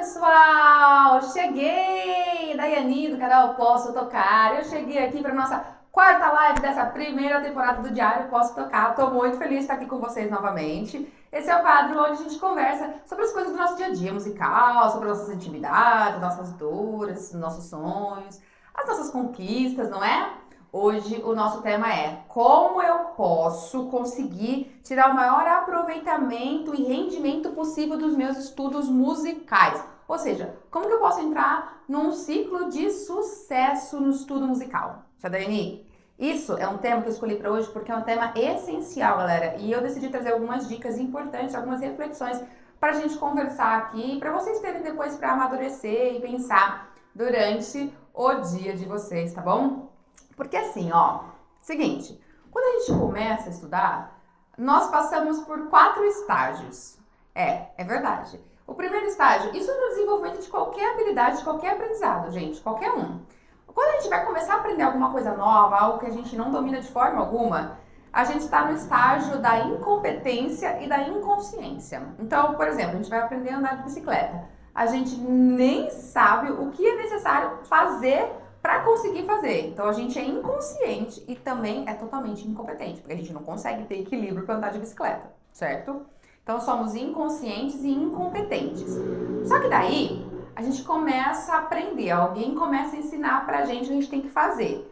pessoal! Cheguei! Daiane do canal Posso Tocar. Eu cheguei aqui para nossa quarta live dessa primeira temporada do Diário Posso Tocar. Estou muito feliz de estar aqui com vocês novamente. Esse é o quadro onde a gente conversa sobre as coisas do nosso dia a dia musical, sobre nossas intimidades, nossas dores, nossos sonhos, as nossas conquistas, não é? Hoje o nosso tema é como eu posso conseguir tirar o maior aproveitamento e rendimento possível dos meus estudos musicais. Ou seja, como que eu posso entrar num ciclo de sucesso no estudo musical? Daiane, isso é um tema que eu escolhi para hoje porque é um tema essencial, galera. E eu decidi trazer algumas dicas importantes, algumas reflexões para a gente conversar aqui, para vocês terem depois para amadurecer e pensar durante o dia de vocês, tá bom? Porque assim, ó, seguinte, quando a gente começa a estudar, nós passamos por 4 estágios. É verdade. O primeiro estágio, isso no desenvolvimento de qualquer habilidade, de qualquer aprendizado, gente, qualquer um. Quando a gente vai começar a aprender alguma coisa nova, algo que a gente não domina de forma alguma, a gente está no estágio da incompetência e da inconsciência. Então, por exemplo, a gente vai aprender a andar de bicicleta. A gente nem sabe o que é necessário fazer para conseguir fazer. Então a gente é inconsciente e também é totalmente incompetente, porque a gente não consegue ter equilíbrio para andar de bicicleta, certo? Então somos inconscientes e incompetentes. Só que daí a gente começa a aprender, alguém começa a ensinar pra gente o que a gente tem que fazer.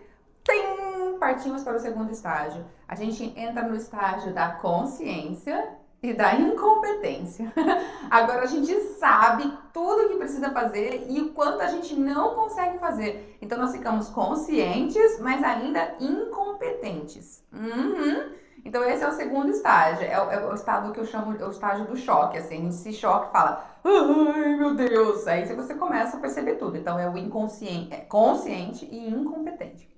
Partimos para o segundo estágio. A gente entra no estágio da consciência e da incompetência. Agora a gente sabe tudo o que precisa fazer e o quanto a gente não consegue fazer. Então nós ficamos conscientes, mas ainda incompetentes. Então esse é o segundo estágio, é o estado que eu chamo, é o estágio do choque, assim, a gente se choca e fala, ai meu Deus, aí você começa a perceber tudo. Então é o inconsciente, consciente e incompetente.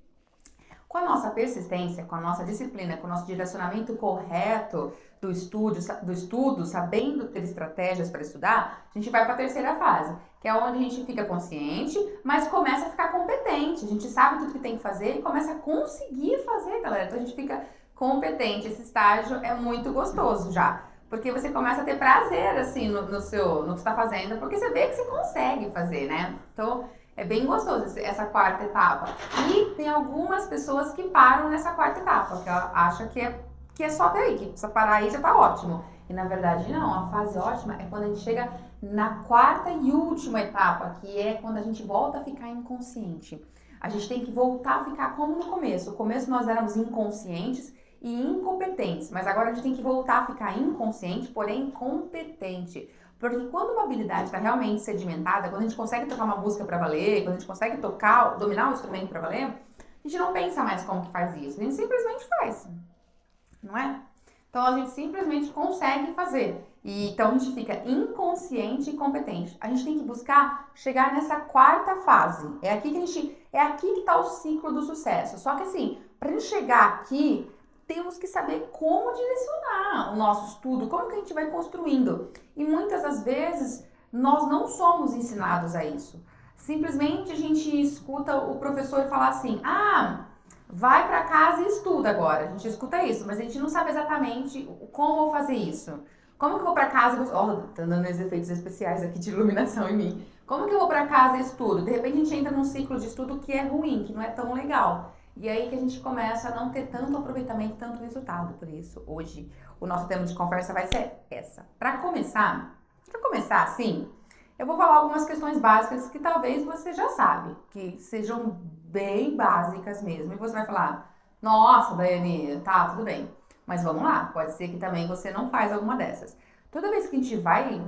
Com a nossa persistência, com a nossa disciplina, com o nosso direcionamento correto do estudo, sabendo ter estratégias para estudar, a gente vai para a terceira fase, que é onde a gente fica consciente, mas começa a ficar competente. A gente sabe tudo que tem que fazer e começa a conseguir fazer, galera. Então a gente fica competente. Esse estágio é muito gostoso já, porque você começa a ter prazer assim no que você está fazendo, porque você vê que você consegue fazer, né? Então é bem gostoso essa quarta etapa. E tem algumas pessoas que param nessa quarta etapa, que acham que é só até aí, que precisa parar aí já tá ótimo. E na verdade não, a fase ótima é quando a gente chega na quarta e última etapa, que é quando a gente volta a ficar inconsciente. A gente tem que voltar a ficar como no começo. No começo nós éramos inconscientes e incompetentes, mas agora a gente tem que voltar a ficar inconsciente, porém competente. Porque quando uma habilidade está realmente sedimentada, quando a gente consegue tocar uma música para valer, quando a gente consegue tocar, dominar o instrumento para valer, a gente não pensa mais como que faz isso, a gente simplesmente faz, não é? Então a gente simplesmente consegue fazer. E então a gente fica inconsciente e competente. A gente tem que buscar chegar nessa quarta fase. É aqui que está o ciclo do sucesso. Só que assim, para a gente chegar aqui, temos que saber como direcionar o nosso estudo, como que a gente vai construindo. E muitas das vezes nós não somos ensinados a isso. Simplesmente a gente escuta o professor falar assim, vai para casa e estuda agora. A gente escuta isso, mas a gente não sabe exatamente como eu vou fazer isso. Como que eu vou para casa e... Ó, tá dando os efeitos especiais aqui de iluminação em mim. Como que eu vou para casa e estudo? De repente a gente entra num ciclo de estudo que é ruim, que não é tão legal. E aí que a gente começa a não ter tanto aproveitamento, tanto resultado. Por isso, hoje, o nosso tema de conversa vai ser essa. Para começar assim, eu vou falar algumas questões básicas que talvez você já sabe, que sejam bem básicas mesmo. E você vai falar, nossa, Daiane, tá, tudo bem. Mas vamos lá, pode ser que também você não faz alguma dessas. Toda vez que a gente vai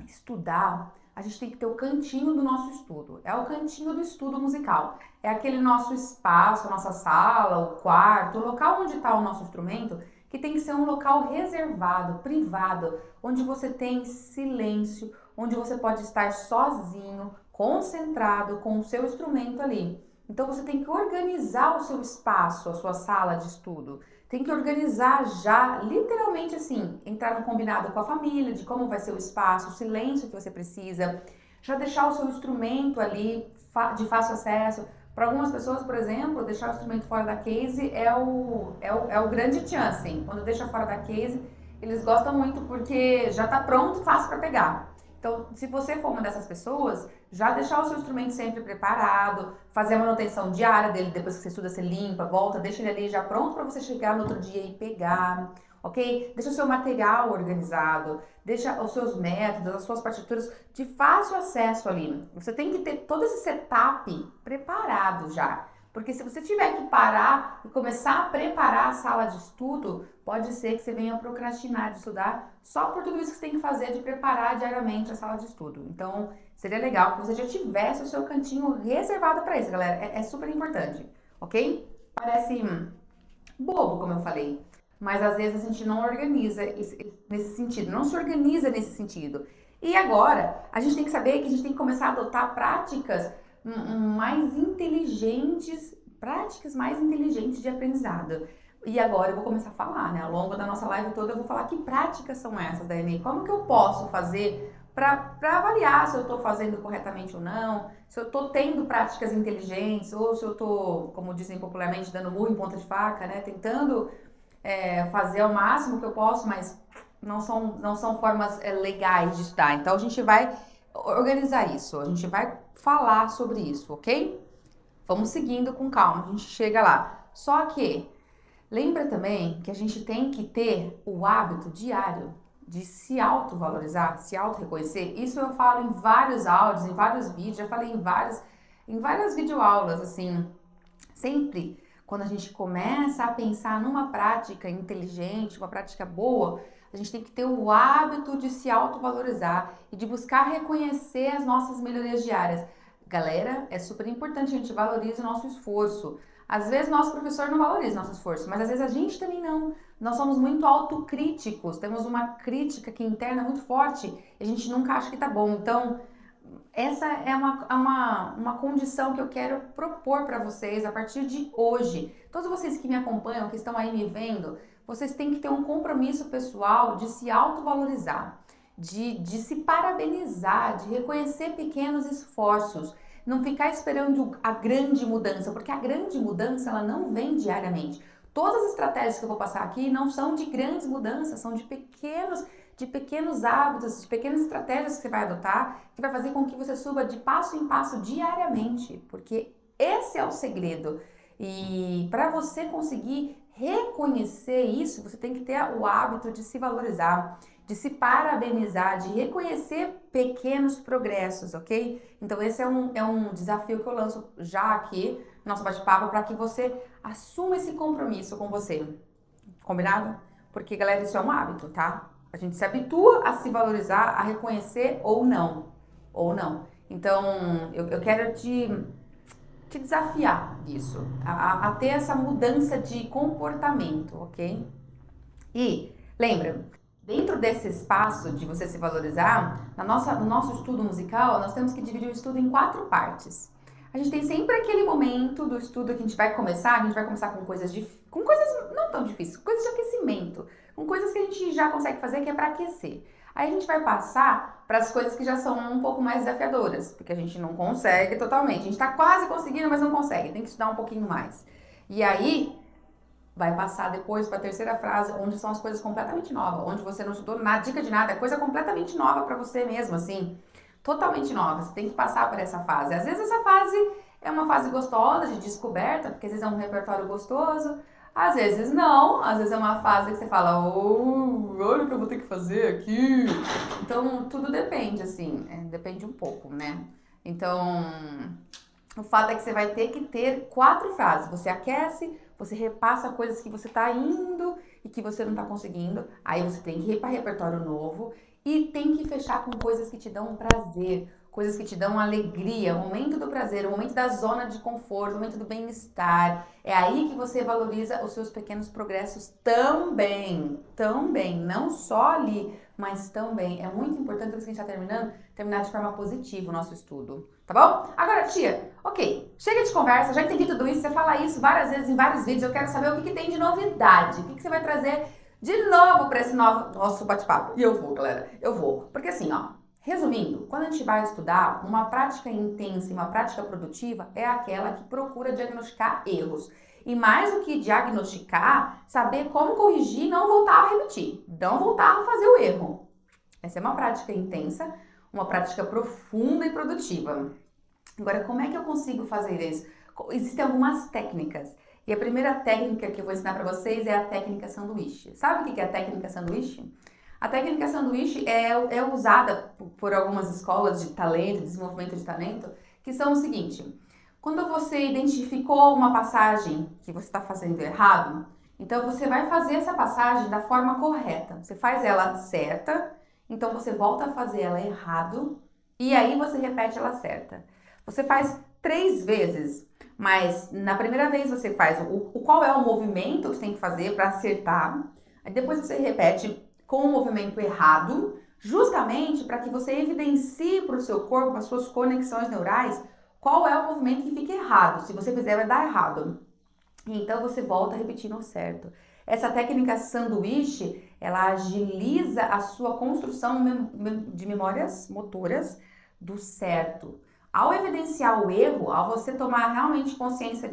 estudar, a gente tem que ter o cantinho do nosso estudo. É o cantinho do estudo musical. É aquele nosso espaço, a nossa sala, o quarto, o local onde está o nosso instrumento, que tem que ser um local reservado, privado, onde você tem silêncio, onde você pode estar sozinho, concentrado com o seu instrumento ali. Então você tem que organizar o seu espaço, a sua sala de estudo. Tem que organizar já, literalmente assim, entrar no combinado com a família, de como vai ser o espaço, o silêncio que você precisa. Já deixar o seu instrumento ali de fácil acesso. Para algumas pessoas, por exemplo, deixar o instrumento fora da case é o grande tchan, assim. Quando deixa fora da case, eles gostam muito porque já está pronto, fácil para pegar. Então, Então, se você for uma dessas pessoas, já deixar o seu instrumento sempre preparado, fazer a manutenção diária dele, depois que você estuda, você limpa, volta, deixa ele ali já pronto para você chegar no outro dia e pegar, ok? Deixa o seu material organizado, deixa os seus métodos, as suas partituras de fácil acesso ali. Você tem que ter todo esse setup preparado já. Porque se você tiver que parar e começar a preparar a sala de estudo, pode ser que você venha procrastinar de estudar só por tudo isso que você tem que fazer de preparar diariamente a sala de estudo. Então, seria legal que você já tivesse o seu cantinho reservado para isso, galera. É super importante, ok? Parece bobo, como eu falei, mas às vezes a gente não organiza nesse sentido, não se organiza nesse sentido. E agora, a gente tem que saber que a gente tem que começar a adotar práticas mais inteligentes de aprendizado. E agora eu vou começar a falar, né? Ao longo da nossa live toda eu vou falar que práticas são essas, Daiane? Como que eu posso fazer para avaliar se eu estou fazendo corretamente ou não, se eu estou tendo práticas inteligentes ou se eu estou, como dizem popularmente, dando murro em ponta de faca, né? Tentando fazer ao máximo que eu posso, mas não são formas legais de estudar. Então a gente vai organizar isso, a gente vai falar sobre isso, ok? Vamos seguindo com calma, a gente chega lá. Só que, lembra também que a gente tem que ter o hábito diário de se autovalorizar, se auto-reconhecer. Isso eu falo em vários áudios, em vários vídeos, já falei em várias videoaulas, assim. Sempre quando a gente começa a pensar numa prática inteligente, uma prática boa, a gente tem que ter o hábito de se autovalorizar e de buscar reconhecer as nossas melhorias diárias. Galera, é super importante a gente valorize o nosso esforço. Às vezes nosso professor não valoriza o nosso esforço, mas às vezes a gente também não. Nós somos muito autocríticos, temos uma crítica aqui interna muito forte e a gente nunca acha que tá bom. Então, essa é uma condição que eu quero propor para vocês a partir de hoje. Todos vocês que me acompanham, que estão aí me vendo, vocês têm que ter um compromisso pessoal de se autovalorizar, de se parabenizar, de reconhecer pequenos esforços. Não ficar esperando a grande mudança, porque a grande mudança ela não vem diariamente. Todas as estratégias que eu vou passar aqui não são de grandes mudanças, são de pequenos hábitos, de pequenas estratégias que você vai adotar, que vai fazer com que você suba de passo em passo diariamente, porque esse é o segredo. E para você conseguir reconhecer isso, você tem que ter o hábito de se valorizar, de se parabenizar, de reconhecer pequenos progressos, ok? Então esse é um desafio que eu lanço já aqui no nosso bate-papo para que você assuma esse compromisso com você, combinado? Porque, galera, isso é um hábito, tá? A gente se habitua a se valorizar, a reconhecer ou não. Então, eu quero te desafiar isso, a ter essa mudança de comportamento, ok? E lembra, dentro desse espaço de você se valorizar, no nosso estudo musical, nós temos que dividir o estudo em 4 partes. A gente tem sempre aquele momento do estudo que a gente vai começar com coisas não tão difíceis, coisas de aquecimento, com coisas que a gente já consegue fazer, que é para aquecer. Aí a gente vai passar para as coisas que já são um pouco mais desafiadoras, porque a gente não consegue totalmente. A gente está quase conseguindo, mas não consegue, tem que estudar um pouquinho mais. E aí vai passar depois para a terceira frase, onde são as coisas completamente novas, onde você não estudou nada, dica de nada, é coisa completamente nova para você mesmo, assim, totalmente nova. Você tem que passar por essa fase. Às vezes essa fase é uma fase gostosa de descoberta, porque às vezes é um repertório gostoso, às vezes não, às vezes é uma fase que você fala, olha o que eu vou ter que fazer aqui. Então, tudo depende, assim, depende um pouco, né? Então, o fato é que você vai ter que ter 4 frases. Você aquece, você repassa coisas que você tá indo e que você não tá conseguindo. Aí você tem que ir para repertório novo e tem que fechar com coisas que te dão prazer, coisas que te dão alegria, o momento do prazer, o momento da zona de conforto, o momento do bem-estar. É aí que você valoriza os seus pequenos progressos também, não só ali, mas também. É muito importante, depois que a gente tá terminar de forma positiva o nosso estudo, tá bom? Agora, tia, ok, chega de conversa, já entendi tudo isso, você fala isso várias vezes em vários vídeos, eu quero saber o que tem de novidade, o que você vai trazer de novo para esse nosso bate-papo. E eu vou, galera, eu vou. Porque assim, ó, resumindo, quando a gente vai estudar, uma prática intensa e uma prática produtiva é aquela que procura diagnosticar erros. E mais do que diagnosticar, saber como corrigir e não voltar a repetir, não voltar a fazer o erro. Essa é uma prática intensa, uma prática profunda e produtiva. Agora, como é que eu consigo fazer isso? Existem algumas técnicas. E a primeira técnica que eu vou ensinar para vocês é a técnica sanduíche. Sabe o que é a técnica sanduíche? A técnica sanduíche é usada por algumas escolas de talento, desenvolvimento de talento, que são o seguinte: quando você identificou uma passagem que você está fazendo errado, então você vai fazer essa passagem da forma correta. Você faz ela certa, então você volta a fazer ela errado e aí você repete ela certa. Você faz 3 vezes, mas na primeira vez você faz qual é o movimento que você tem que fazer para acertar, aí depois você repete com o movimento errado, justamente para que você evidencie para o seu corpo, para as suas conexões neurais, qual é o movimento que fica errado. Se você fizer, vai dar errado. Então você volta repetindo o certo. Essa técnica sanduíche, ela agiliza a sua construção de memórias motoras do certo. Ao evidenciar o erro, ao você tomar realmente consciência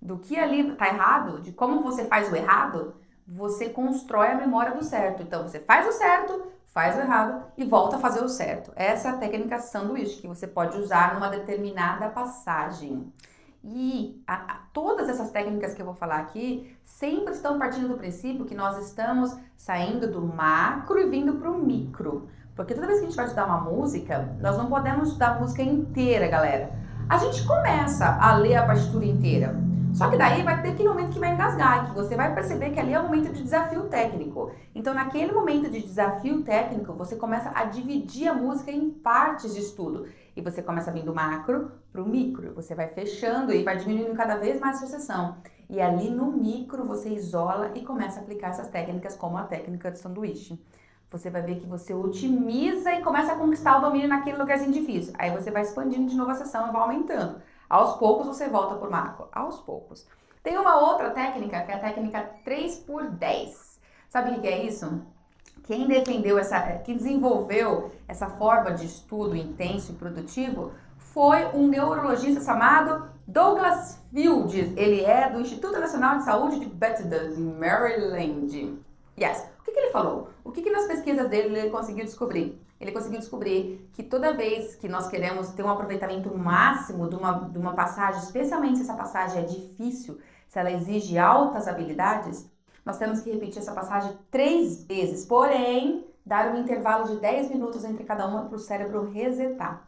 do que ali está errado, de como você faz o errado, você constrói a memória do certo. Então você faz o certo, faz o errado e volta a fazer o certo. Essa é a técnica sanduíche que você pode usar numa determinada passagem. E todas essas técnicas que eu vou falar aqui sempre estão partindo do princípio que nós estamos saindo do macro e vindo para o micro. Porque toda vez que a gente vai estudar uma música, nós não podemos estudar a música inteira, galera. A gente começa a ler a partitura inteira. Só que daí vai ter aquele momento que vai engasgar, que você vai perceber que ali é um momento de desafio técnico. Então, naquele momento de desafio técnico, você começa a dividir a música em partes de estudo. E você começa a vir do macro para o micro. Você vai fechando e vai diminuindo cada vez mais a sucessão. E ali no micro, você isola e começa a aplicar essas técnicas, como a técnica de sanduíche. Você vai ver que você otimiza e começa a conquistar o domínio naquele lugarzinho difícil. Aí você vai expandindo de novo a sessão e vai aumentando. Aos poucos você volta por macro, aos poucos. Tem uma outra técnica, que é a técnica 3x10. Sabe o que é isso? Quem desenvolveu essa forma de estudo intenso e produtivo foi um neurologista chamado Douglas Fields. Ele é do Instituto Nacional de Saúde de Bethesda, em Maryland. Yes. O que ele falou? O que nas pesquisas dele ele conseguiu descobrir? Ele conseguiu descobrir que toda vez que nós queremos ter um aproveitamento máximo de uma passagem, especialmente se essa passagem é difícil, se ela exige altas habilidades, nós temos que repetir essa passagem 3 vezes, porém, dar um intervalo de 10 minutos entre cada uma para o cérebro resetar.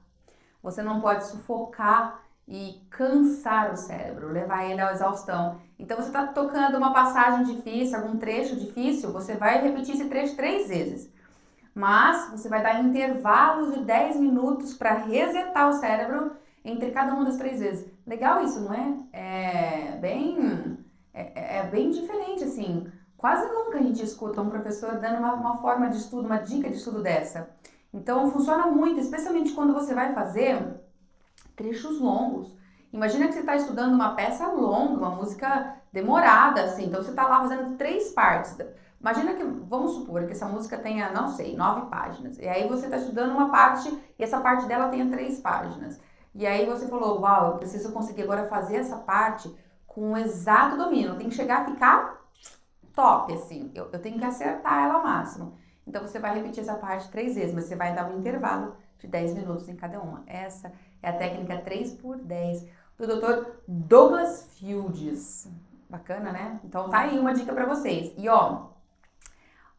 Você não pode sufocar e cansar o cérebro, levar ele à exaustão. Então, você está tocando uma passagem difícil, algum trecho difícil, você vai repetir esse trecho 3 vezes. Mas você vai dar intervalos de 10 minutos para resetar o cérebro entre cada uma das 3 vezes. Legal isso, não é? É bem diferente, assim. Quase nunca a gente escuta um professor dando uma forma de estudo, uma dica de estudo dessa. Então, funciona muito, especialmente quando você vai fazer trechos longos. Imagina que você está estudando uma peça longa, uma música demorada, assim. Então, você está lá fazendo 3 partes. Imagina que, vamos supor que essa música tenha, não sei, 9 páginas. E aí você está estudando uma parte e essa parte dela tenha 3 páginas. E aí você falou, uau, eu preciso conseguir agora fazer essa parte com o exato domínio. Eu tenho que chegar a ficar top, assim. Eu tenho que acertar ela ao máximo. Então você vai repetir essa parte 3 vezes, mas você vai dar um intervalo de 10 minutos em cada uma. Essa é a técnica 3x10 do Dr. Douglas Fields. Bacana, né? Então tá aí uma dica para vocês. E ó,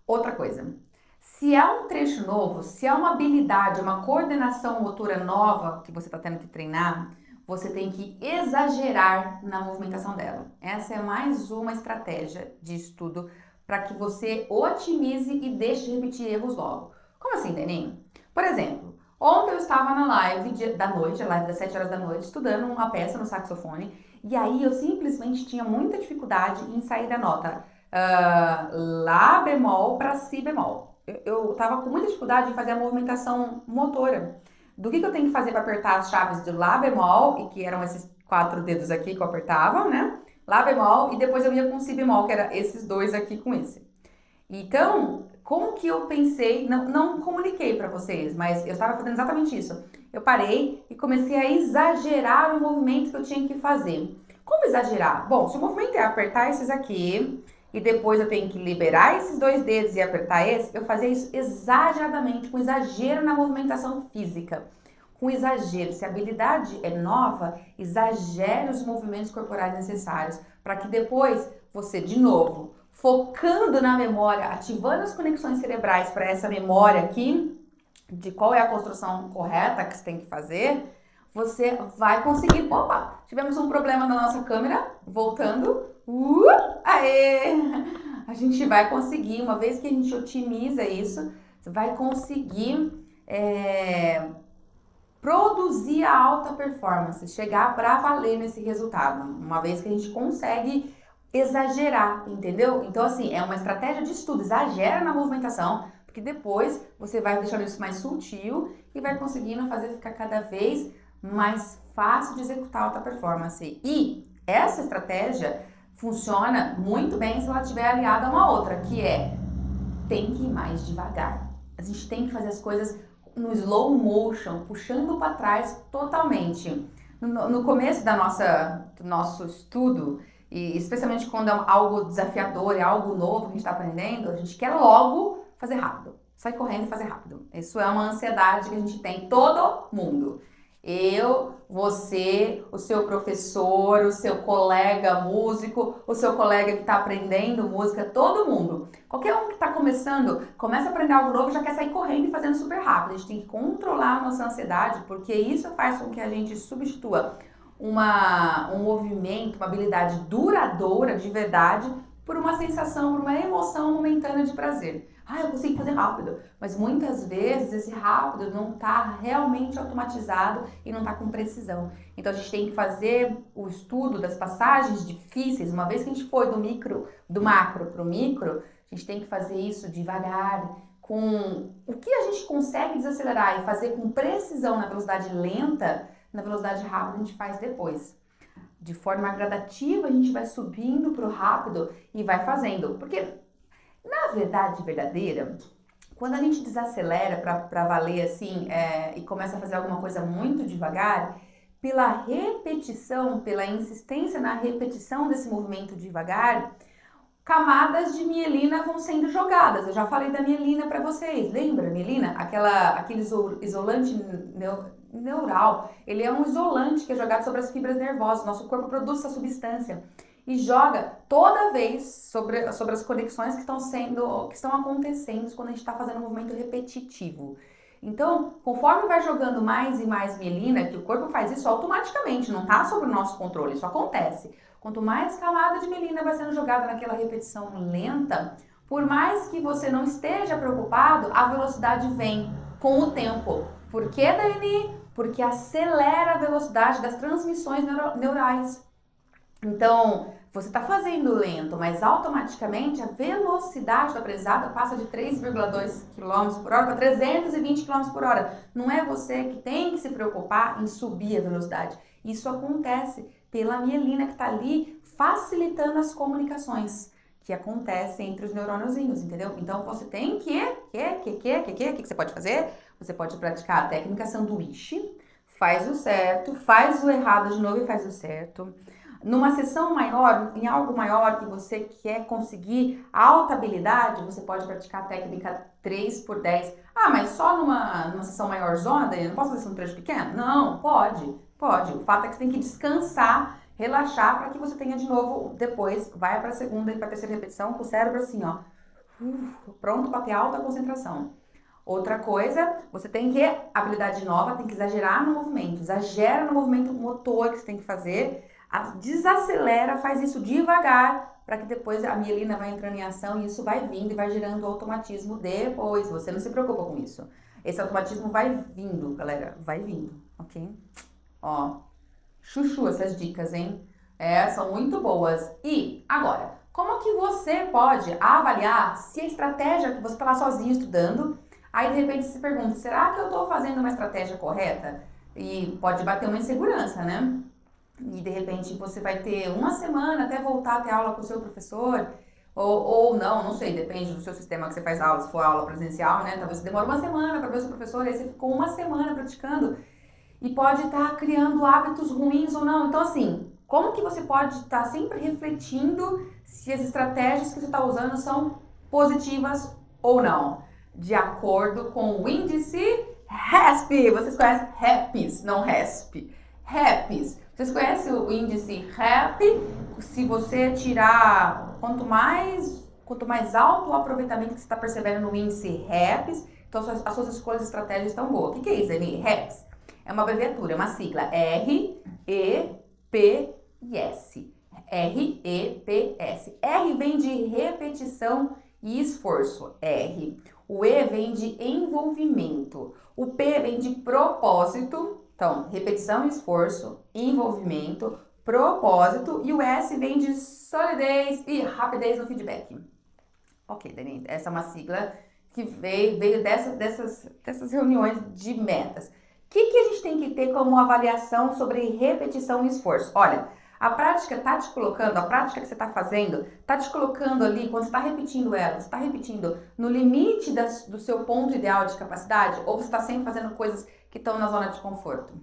outra coisa. Se é um trecho novo, se é uma habilidade, uma coordenação motora nova que você está tendo que treinar, você tem que exagerar na movimentação dela. Essa é mais uma estratégia de estudo para que você otimize e deixe de repetir erros logo. Como assim, Deninho? Por exemplo, ontem eu estava na live da noite, a live das 7 horas da noite, estudando uma peça no saxofone, e aí eu simplesmente tinha muita dificuldade em sair da nota Lá bemol para Si bemol. Eu estava com muita dificuldade em fazer a movimentação motora. Do que eu tenho que fazer para apertar as chaves do Lá bemol, e que eram esses 4 dedos aqui que eu apertava, né? Lá bemol, e depois eu ia com Si bemol, que era esses 2 aqui com esse. Então, como que eu pensei, não comuniquei para vocês, mas eu estava fazendo exatamente isso. Eu parei e comecei a exagerar o movimento que eu tinha que fazer. Como exagerar? Bom, se o movimento é apertar esses aqui e depois eu tenho que liberar esses 2 dedos e apertar esse, eu fazia isso exageradamente, com exagero na movimentação física. Com exagero, se a habilidade é nova, exagere os movimentos corporais necessários para que depois você, de novo, focando na memória, ativando as conexões cerebrais para essa memória aqui, de qual é a construção correta que você tem que fazer, você vai conseguir. Opa, tivemos um problema na nossa câmera, voltando. Aê! A gente vai conseguir, uma vez que a gente otimiza isso, você vai conseguir produzir a alta performance, chegar para valer nesse resultado, uma vez que a gente consegue exagerar, entendeu? Então, assim, é uma estratégia de estudo, exagera na movimentação, porque depois você vai deixando isso mais sutil e vai conseguindo fazer ficar cada vez mais fácil de executar alta performance. E essa estratégia funciona muito bem se ela estiver aliada a uma outra, que é tem que ir mais devagar. A gente tem que fazer as coisas no slow motion, puxando para trás totalmente. No começo do nosso estudo, e especialmente quando é algo desafiador, é algo novo que a gente está aprendendo, a gente quer logo fazer rápido, sair correndo e fazer rápido. Isso é uma ansiedade que a gente tem, todo mundo. Eu, você, o seu professor, o seu colega músico, o seu colega que está aprendendo música, todo mundo. Qualquer um que está começando, começa a aprender algo novo, já quer sair correndo e fazendo super rápido. A gente tem que controlar a nossa ansiedade, porque isso faz com que a gente substitua um movimento, uma habilidade duradoura, de verdade, por uma sensação, por uma emoção momentânea de prazer. Eu consigo fazer rápido, mas muitas vezes esse rápido não está realmente automatizado e não está com precisão. Então a gente tem que fazer o estudo das passagens difíceis, uma vez que a gente foi do macro para o micro, a gente tem que fazer isso devagar, com o que a gente consegue desacelerar e fazer com precisão na velocidade lenta, na velocidade rápida a gente faz depois. De forma gradativa a gente vai subindo para o rápido e vai fazendo, porque na verdade verdadeira, quando a gente desacelera para valer assim e começa a fazer alguma coisa muito devagar, pela repetição, pela insistência na repetição desse movimento devagar, camadas de mielina vão sendo jogadas. Eu já falei da mielina para vocês, lembra a mielina? Aquele isolante neural, ele é um isolante que é jogado sobre as fibras nervosas, nosso corpo produz essa substância e joga toda vez sobre as conexões que estão acontecendo quando a gente está fazendo um movimento repetitivo. Então, conforme vai jogando mais e mais mielina, que o corpo faz isso automaticamente, não está sob o nosso controle, isso acontece. Quanto mais camada de mielina vai sendo jogada naquela repetição lenta, por mais que você não esteja preocupado, a velocidade vem com o tempo. Por que, Dani? Porque acelera a velocidade das transmissões neurais. Então, você está fazendo lento, mas automaticamente a velocidade do aprendizado passa de 3,2 km por hora para 320 km por hora. Não é você que tem que se preocupar em subir a velocidade. Isso acontece pela mielina que está ali facilitando as comunicações que acontecem entre os neurôniozinhos, entendeu? Então, você tem que o que você pode fazer? Você pode praticar a técnica sanduíche, faz o certo, faz o errado de novo e faz o certo. Numa sessão maior, em algo maior que você quer conseguir alta habilidade, você pode praticar a técnica 3x10. Mas só numa sessão maior zona, Dani, não posso fazer um trecho pequeno? Não, pode. O fato é que você tem que descansar, relaxar, para que você tenha de novo, depois, vai para a segunda e para a terceira repetição, com o cérebro assim, ó, pronto para ter alta concentração. Outra coisa, você tem que, habilidade nova, tem que exagerar no movimento, exagera no movimento motor que você tem que fazer, desacelera, faz isso devagar, para que depois a mielina vai entrando em ação e isso vai vindo e vai gerando automatismo depois. Você não se preocupa com isso. Esse automatismo vai vindo, galera, vai vindo, ok? Ó, chuchu essas dicas, hein? São muito boas. E agora, como que você pode avaliar se a estratégia que você está lá sozinho estudando, aí de repente você se pergunta, será que eu estou fazendo uma estratégia correta? E pode bater uma insegurança, né? E de repente você vai ter uma semana até voltar a ter aula com o seu professor, ou não sei, depende do seu sistema que você faz aula, se for aula presencial, né? Talvez você demore uma semana para ver o seu professor, aí você ficou uma semana praticando e pode estar criando hábitos ruins ou não. Então assim, Como que você pode estar sempre refletindo se as estratégias que você está usando são positivas ou não? De acordo com o índice RASP. Vocês conhecem RAPS, não RASP. RAPS. Vocês conhecem o índice RAP? Se você tirar, quanto mais alto o aproveitamento que você está percebendo no índice RAPS, então as suas escolhas de estratégia estão boas. O que é isso, Eni? RAPS é uma abreviatura, é uma sigla. R-E-P-S. R-E-P-S. R vem de repetição e esforço. R. O E vem de envolvimento. O P vem de propósito. Então, repetição e esforço, envolvimento, propósito. E o S vem de solidez e rapidez no feedback. Ok, Dani, essa é uma sigla que veio dessas reuniões de metas. O que a gente tem que ter como avaliação sobre repetição e esforço? Olha, a prática tá te colocando, a prática que você está fazendo, tá te colocando ali, quando você está repetindo ela, você está repetindo no limite do seu ponto ideal de capacidade, ou você está sempre fazendo coisas que estão na zona de conforto?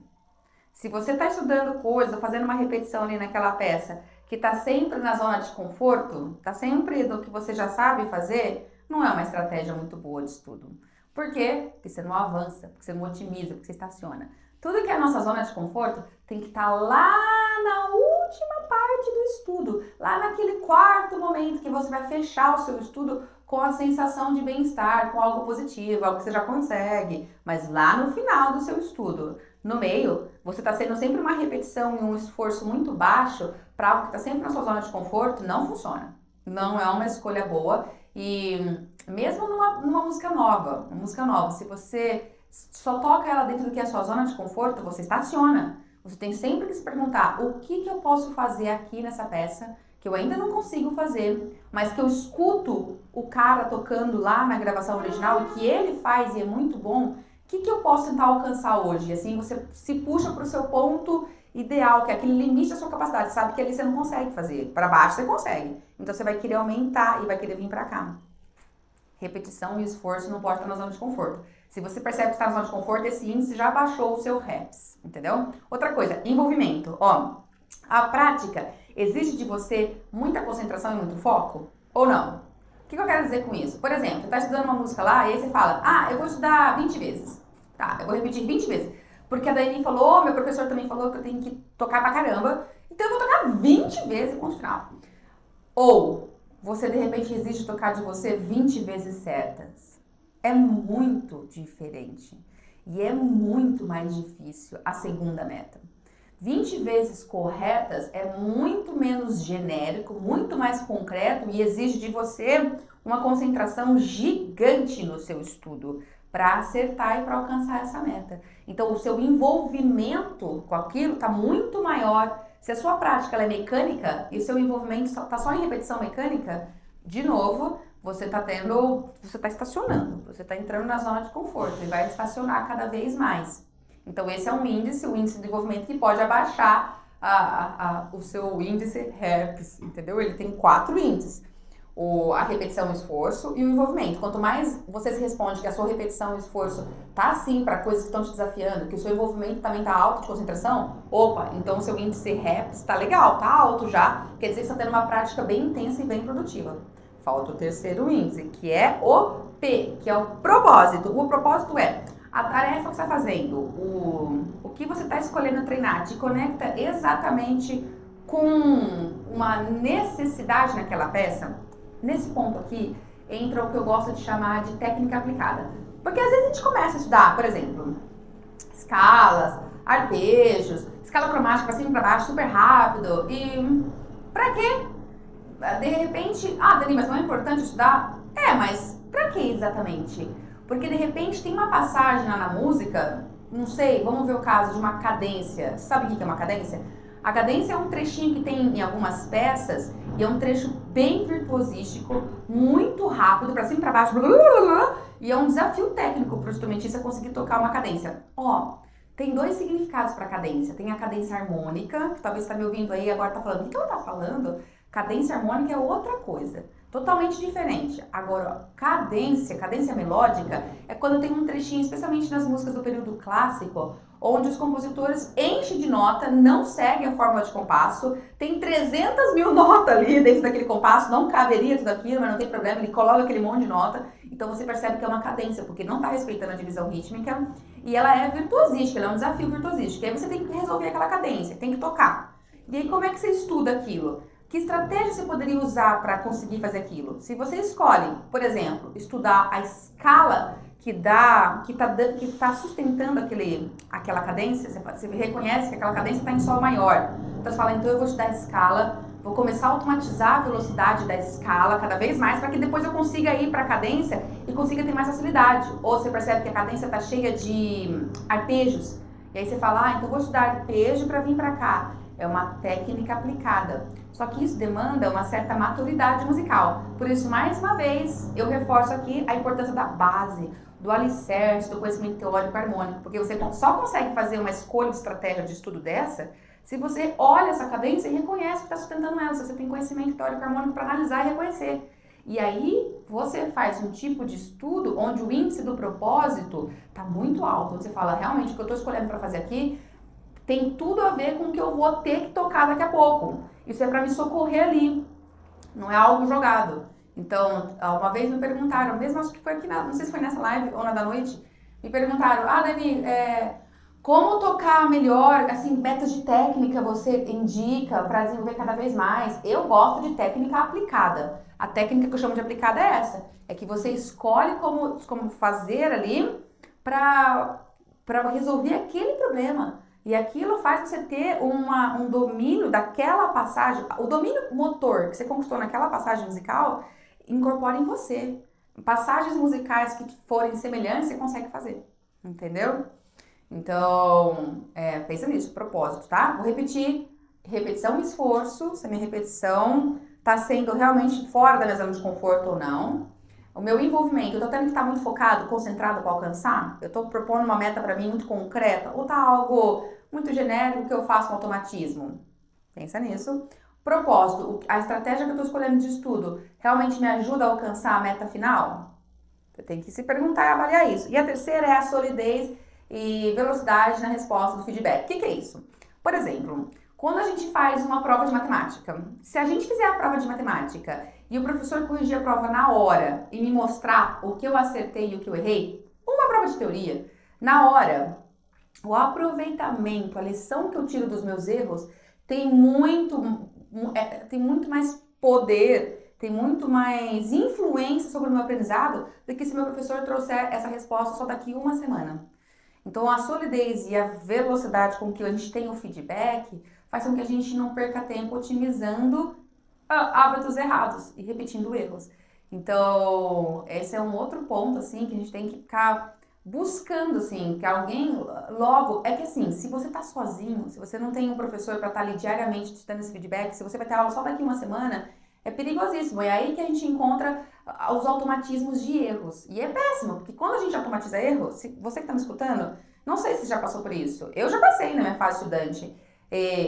Se você está estudando coisa, fazendo uma repetição ali naquela peça, que está sempre na zona de conforto, está sempre do que você já sabe fazer, não é uma estratégia muito boa de estudo. Por quê? Porque você não avança, porque você não otimiza, porque você estaciona. Tudo que é a nossa zona de conforto tem que estar lá na última parte do estudo, lá naquele quarto momento que você vai fechar o seu estudo com a sensação de bem-estar, com algo positivo, algo que você já consegue, mas lá no final do seu estudo. No meio, você está sendo sempre uma repetição e um esforço muito baixo para algo que está sempre na sua zona de conforto, não funciona. Não é uma escolha boa. E mesmo numa música nova, se você só toca ela dentro do que é a sua zona de conforto, você estaciona. Você tem sempre que se perguntar, o que eu posso fazer aqui nessa peça que eu ainda não consigo fazer, mas que eu escuto o cara tocando lá na gravação original e que ele faz e é muito bom, o que eu posso tentar alcançar hoje? Assim, você se puxa para o seu ponto ideal, que é aquele limite da sua capacidade. Sabe que ali você não consegue fazer. Para baixo você consegue. Então você vai querer aumentar e vai querer vir para cá. Repetição e esforço não pode estar na zona de conforto. Se você percebe que está na zona de conforto, esse índice já baixou o seu RAPS, entendeu? Outra coisa, envolvimento. Ó, a prática exige de você muita concentração e muito foco? Ou não? O que eu quero dizer com isso? Por exemplo, você está estudando uma música lá e aí você fala, eu vou estudar 20 vezes. Tá, eu vou repetir 20 vezes. Porque a Dani falou, meu professor também falou que eu tenho que tocar pra caramba. Então eu vou tocar 20 vezes com o final. Ou você de repente exige tocar de você 20 vezes certas. É muito diferente. E é muito mais difícil a segunda meta. 20 vezes corretas é muito menos genérico, muito mais concreto e exige de você uma concentração gigante no seu estudo para acertar e para alcançar essa meta. Então, o seu envolvimento com aquilo está muito maior. Se a sua prática ela é mecânica e o seu envolvimento está só em repetição mecânica, de novo, você está estacionando, você está entrando na zona de conforto e vai estacionar cada vez mais. Então, esse é um índice, o índice de desenvolvimento que pode abaixar o seu índice RAPS, entendeu? Ele tem 4 índices. A repetição, o esforço e o envolvimento. Quanto mais você se responde que a sua repetição e o esforço tá assim para coisas que estão te desafiando, que o seu envolvimento também tá alto de concentração, então o seu índice RAPS tá legal, tá alto já, quer dizer que você está tendo uma prática bem intensa e bem produtiva. Falta o terceiro índice, que é o P, que é o propósito. O propósito é a tarefa que você está fazendo, o que você está escolhendo treinar, te conecta exatamente com uma necessidade naquela peça. Nesse ponto aqui, entra o que eu gosto de chamar de técnica aplicada. Porque às vezes a gente começa a estudar, por exemplo, escalas, arpejos, escala cromática pra cima e pra baixo, super rápido. E pra quê? De repente, Dani, mas não é importante estudar? Mas pra que exatamente? Porque de repente tem uma passagem lá na música, não sei, vamos ver o caso de uma cadência. Sabe o que é uma cadência? A cadência é um trechinho que tem em algumas peças e é um trecho bem virtuosístico, muito rápido, pra cima e pra baixo, e é um desafio técnico pro instrumentista conseguir tocar uma cadência. Tem 2 significados pra cadência. Tem a cadência harmônica, que talvez você tá me ouvindo aí e agora tá falando, o que ela tá falando? Cadência harmônica é outra coisa. Totalmente diferente. Agora, cadência melódica, é quando tem um trechinho, especialmente nas músicas do período clássico, onde os compositores enchem de nota, não seguem a fórmula de compasso, tem 300 mil notas ali dentro daquele compasso, não caberia tudo aquilo, mas não tem problema, ele coloca aquele monte de nota, então você percebe que é uma cadência, porque não está respeitando a divisão rítmica, e ela é virtuosística, ela é um desafio virtuosístico, e aí você tem que resolver aquela cadência, tem que tocar. E aí como é que você estuda aquilo? Que estratégia você poderia usar para conseguir fazer aquilo? Se você escolhe, por exemplo, estudar a escala que tá sustentando aquela cadência, você reconhece que aquela cadência está em sol maior. Então você fala, então eu vou estudar a escala, vou começar a automatizar a velocidade da escala cada vez mais para que depois eu consiga ir para a cadência e consiga ter mais facilidade. Ou você percebe que a cadência está cheia de arpejos, e aí você fala, então eu vou estudar arpejo para vir para cá. É uma técnica aplicada. Só que isso demanda uma certa maturidade musical. Por isso, mais uma vez, eu reforço aqui a importância da base, do alicerce, do conhecimento teórico harmônico, porque você só consegue fazer uma escolha de estratégia de estudo dessa se você olha essa cadência e reconhece que está sustentando ela, se você tem conhecimento teórico harmônico para analisar e reconhecer. E aí, você faz um tipo de estudo onde o índice do propósito está muito alto, onde você fala, realmente, o que eu estou escolhendo para fazer aqui tem tudo a ver com o que eu vou ter que tocar daqui a pouco. Isso é para me socorrer ali, não é algo jogado. Então, uma vez me perguntaram, mesmo acho que foi aqui, não sei se foi nessa live ou na da noite, me perguntaram, Dani, como tocar melhor, assim, métodos de técnica você indica para desenvolver cada vez mais? Eu gosto de técnica aplicada. A técnica que eu chamo de aplicada é essa, é que você escolhe como fazer ali para resolver aquele problema. E aquilo faz você ter um domínio daquela passagem, o domínio motor que você conquistou naquela passagem musical, incorpora em você. Passagens musicais que forem semelhantes, você consegue fazer, entendeu? Então, pensa nisso, propósito, tá? Vou repetir, repetição e esforço, se a minha repetição tá sendo realmente fora da minha zona de conforto ou não. O meu envolvimento, eu tô tendo que estar muito focado, concentrado para alcançar? Eu tô propondo uma meta para mim muito concreta? Ou tá algo muito genérico que eu faço com automatismo? Pensa nisso. Propósito, a estratégia que eu tô escolhendo de estudo realmente me ajuda a alcançar a meta final? Você tem que se perguntar e avaliar isso. E a terceira é a solidez e velocidade na resposta do feedback. O que é isso? Por exemplo, quando a gente faz uma prova de matemática, se a gente fizer a prova de matemática e o professor corrigir a prova na hora e me mostrar o que eu acertei e o que eu errei, uma prova de teoria, na hora, o aproveitamento, a lição que eu tiro dos meus erros tem muito mais poder, tem muito mais influência sobre o meu aprendizado do que se meu professor trouxer essa resposta só daqui uma semana. Então, a solidez e a velocidade com que a gente tem o feedback faz com que a gente não perca tempo otimizando hábitos errados e repetindo erros. Então, esse é um outro ponto, assim, que a gente tem que ficar buscando, assim, que alguém logo... É que, assim, se você tá sozinho, se você não tem um professor para estar ali diariamente te dando esse feedback, se você vai ter aula só daqui uma semana, é perigosíssimo. É aí que a gente encontra os automatismos de erros. E é péssimo, porque quando a gente automatiza erros, você que tá me escutando, não sei se já passou por isso. Eu já passei na minha fase estudante.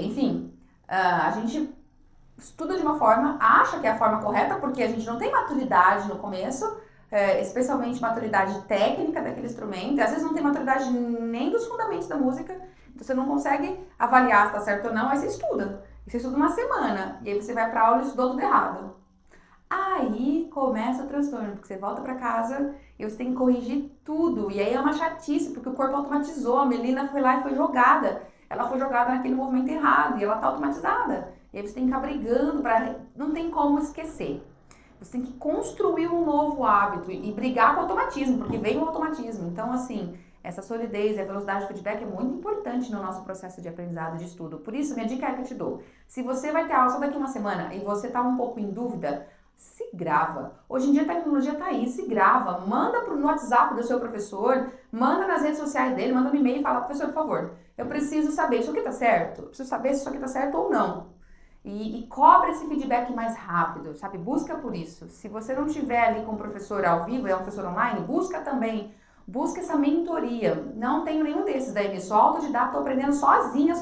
Enfim, a gente estuda de uma forma, acha que é a forma correta, porque a gente não tem maturidade no começo, especialmente maturidade técnica daquele instrumento, e às vezes não tem maturidade nem dos fundamentos da música, então você não consegue avaliar se tá certo ou não, aí você estuda. E você estuda uma semana, e aí você vai pra aula e estudou tudo errado. Aí começa o transtorno, porque você volta pra casa e você tem que corrigir tudo, e aí é uma chatice, porque o corpo automatizou, a Melina foi lá e foi jogada. Ela foi jogada naquele movimento errado e ela tá automatizada. E aí você tem que ficar brigando para... Não tem como esquecer. Você tem que construir um novo hábito e brigar com o automatismo, porque vem o automatismo. Então, assim, essa solidez e a velocidade de feedback é muito importante no nosso processo de aprendizado, de estudo. Por isso, minha dica é que eu te dou. Se você vai ter aula só daqui uma semana e você tá um pouco em dúvida, se grava. Hoje em dia a tecnologia tá aí, se grava. Manda no WhatsApp do seu professor, manda nas redes sociais dele, manda um e-mail e fala, professor, por favor, eu preciso saber, isso aqui tá certo? Eu preciso saber se isso aqui tá certo ou não. E cobra esse feedback mais rápido, sabe? Busca por isso. Se você não tiver ali com o professor ao vivo, é um professor online, busca também. Busca essa mentoria. Não tenho nenhum desses daí, sou autodidata, tô aprendendo sozinha.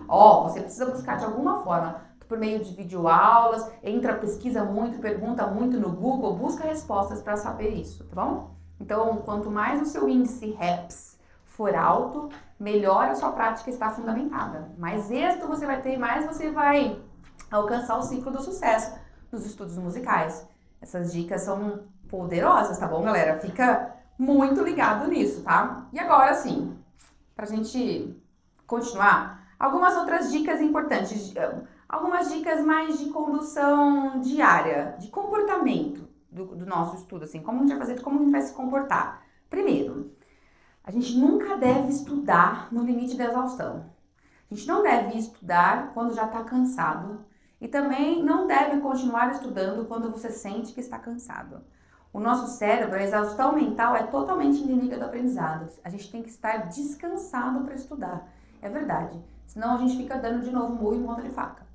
Ó, você precisa buscar de alguma forma. por meio de videoaulas, entra, pesquisa muito, pergunta muito no Google, busca respostas para saber isso, tá bom? Então, quanto mais o seu índice REPS for alto, melhor a sua prática está fundamentada. Mais êxito você vai ter, mais você vai alcançar o ciclo do sucesso nos estudos musicais. Essas dicas são poderosas, tá bom, galera? Fica muito ligado nisso, tá? E agora sim, pra gente continuar, algumas outras dicas importantes, algumas dicas mais de condução diária, de comportamento do nosso estudo, assim, como a gente vai fazer, como a gente vai se comportar. Primeiro, a gente nunca deve estudar no limite da exaustão. A gente não deve estudar quando já está cansado e também não deve continuar estudando quando você sente que está cansado. O nosso cérebro, a exaustão mental é totalmente inimiga do aprendizado. A gente tem que estar descansado para estudar. É verdade. Senão a gente fica dando de novo murro em ponta de faca.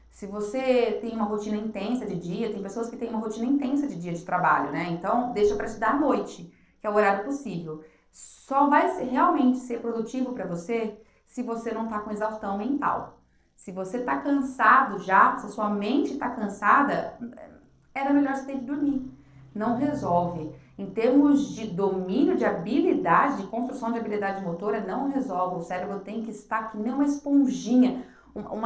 Se você tem uma rotina intensa de dia, tem pessoas que têm uma rotina intensa de dia de trabalho, né? Então, deixa para estudar à noite, que é o horário possível. Só vai realmente ser produtivo para você se você não está com exaustão mental. Se você está cansado já, se a sua mente está cansada, era melhor você ter que dormir. Não resolve. Em termos de domínio de habilidade, de construção de habilidade motora, não resolve. O cérebro tem que estar que nem uma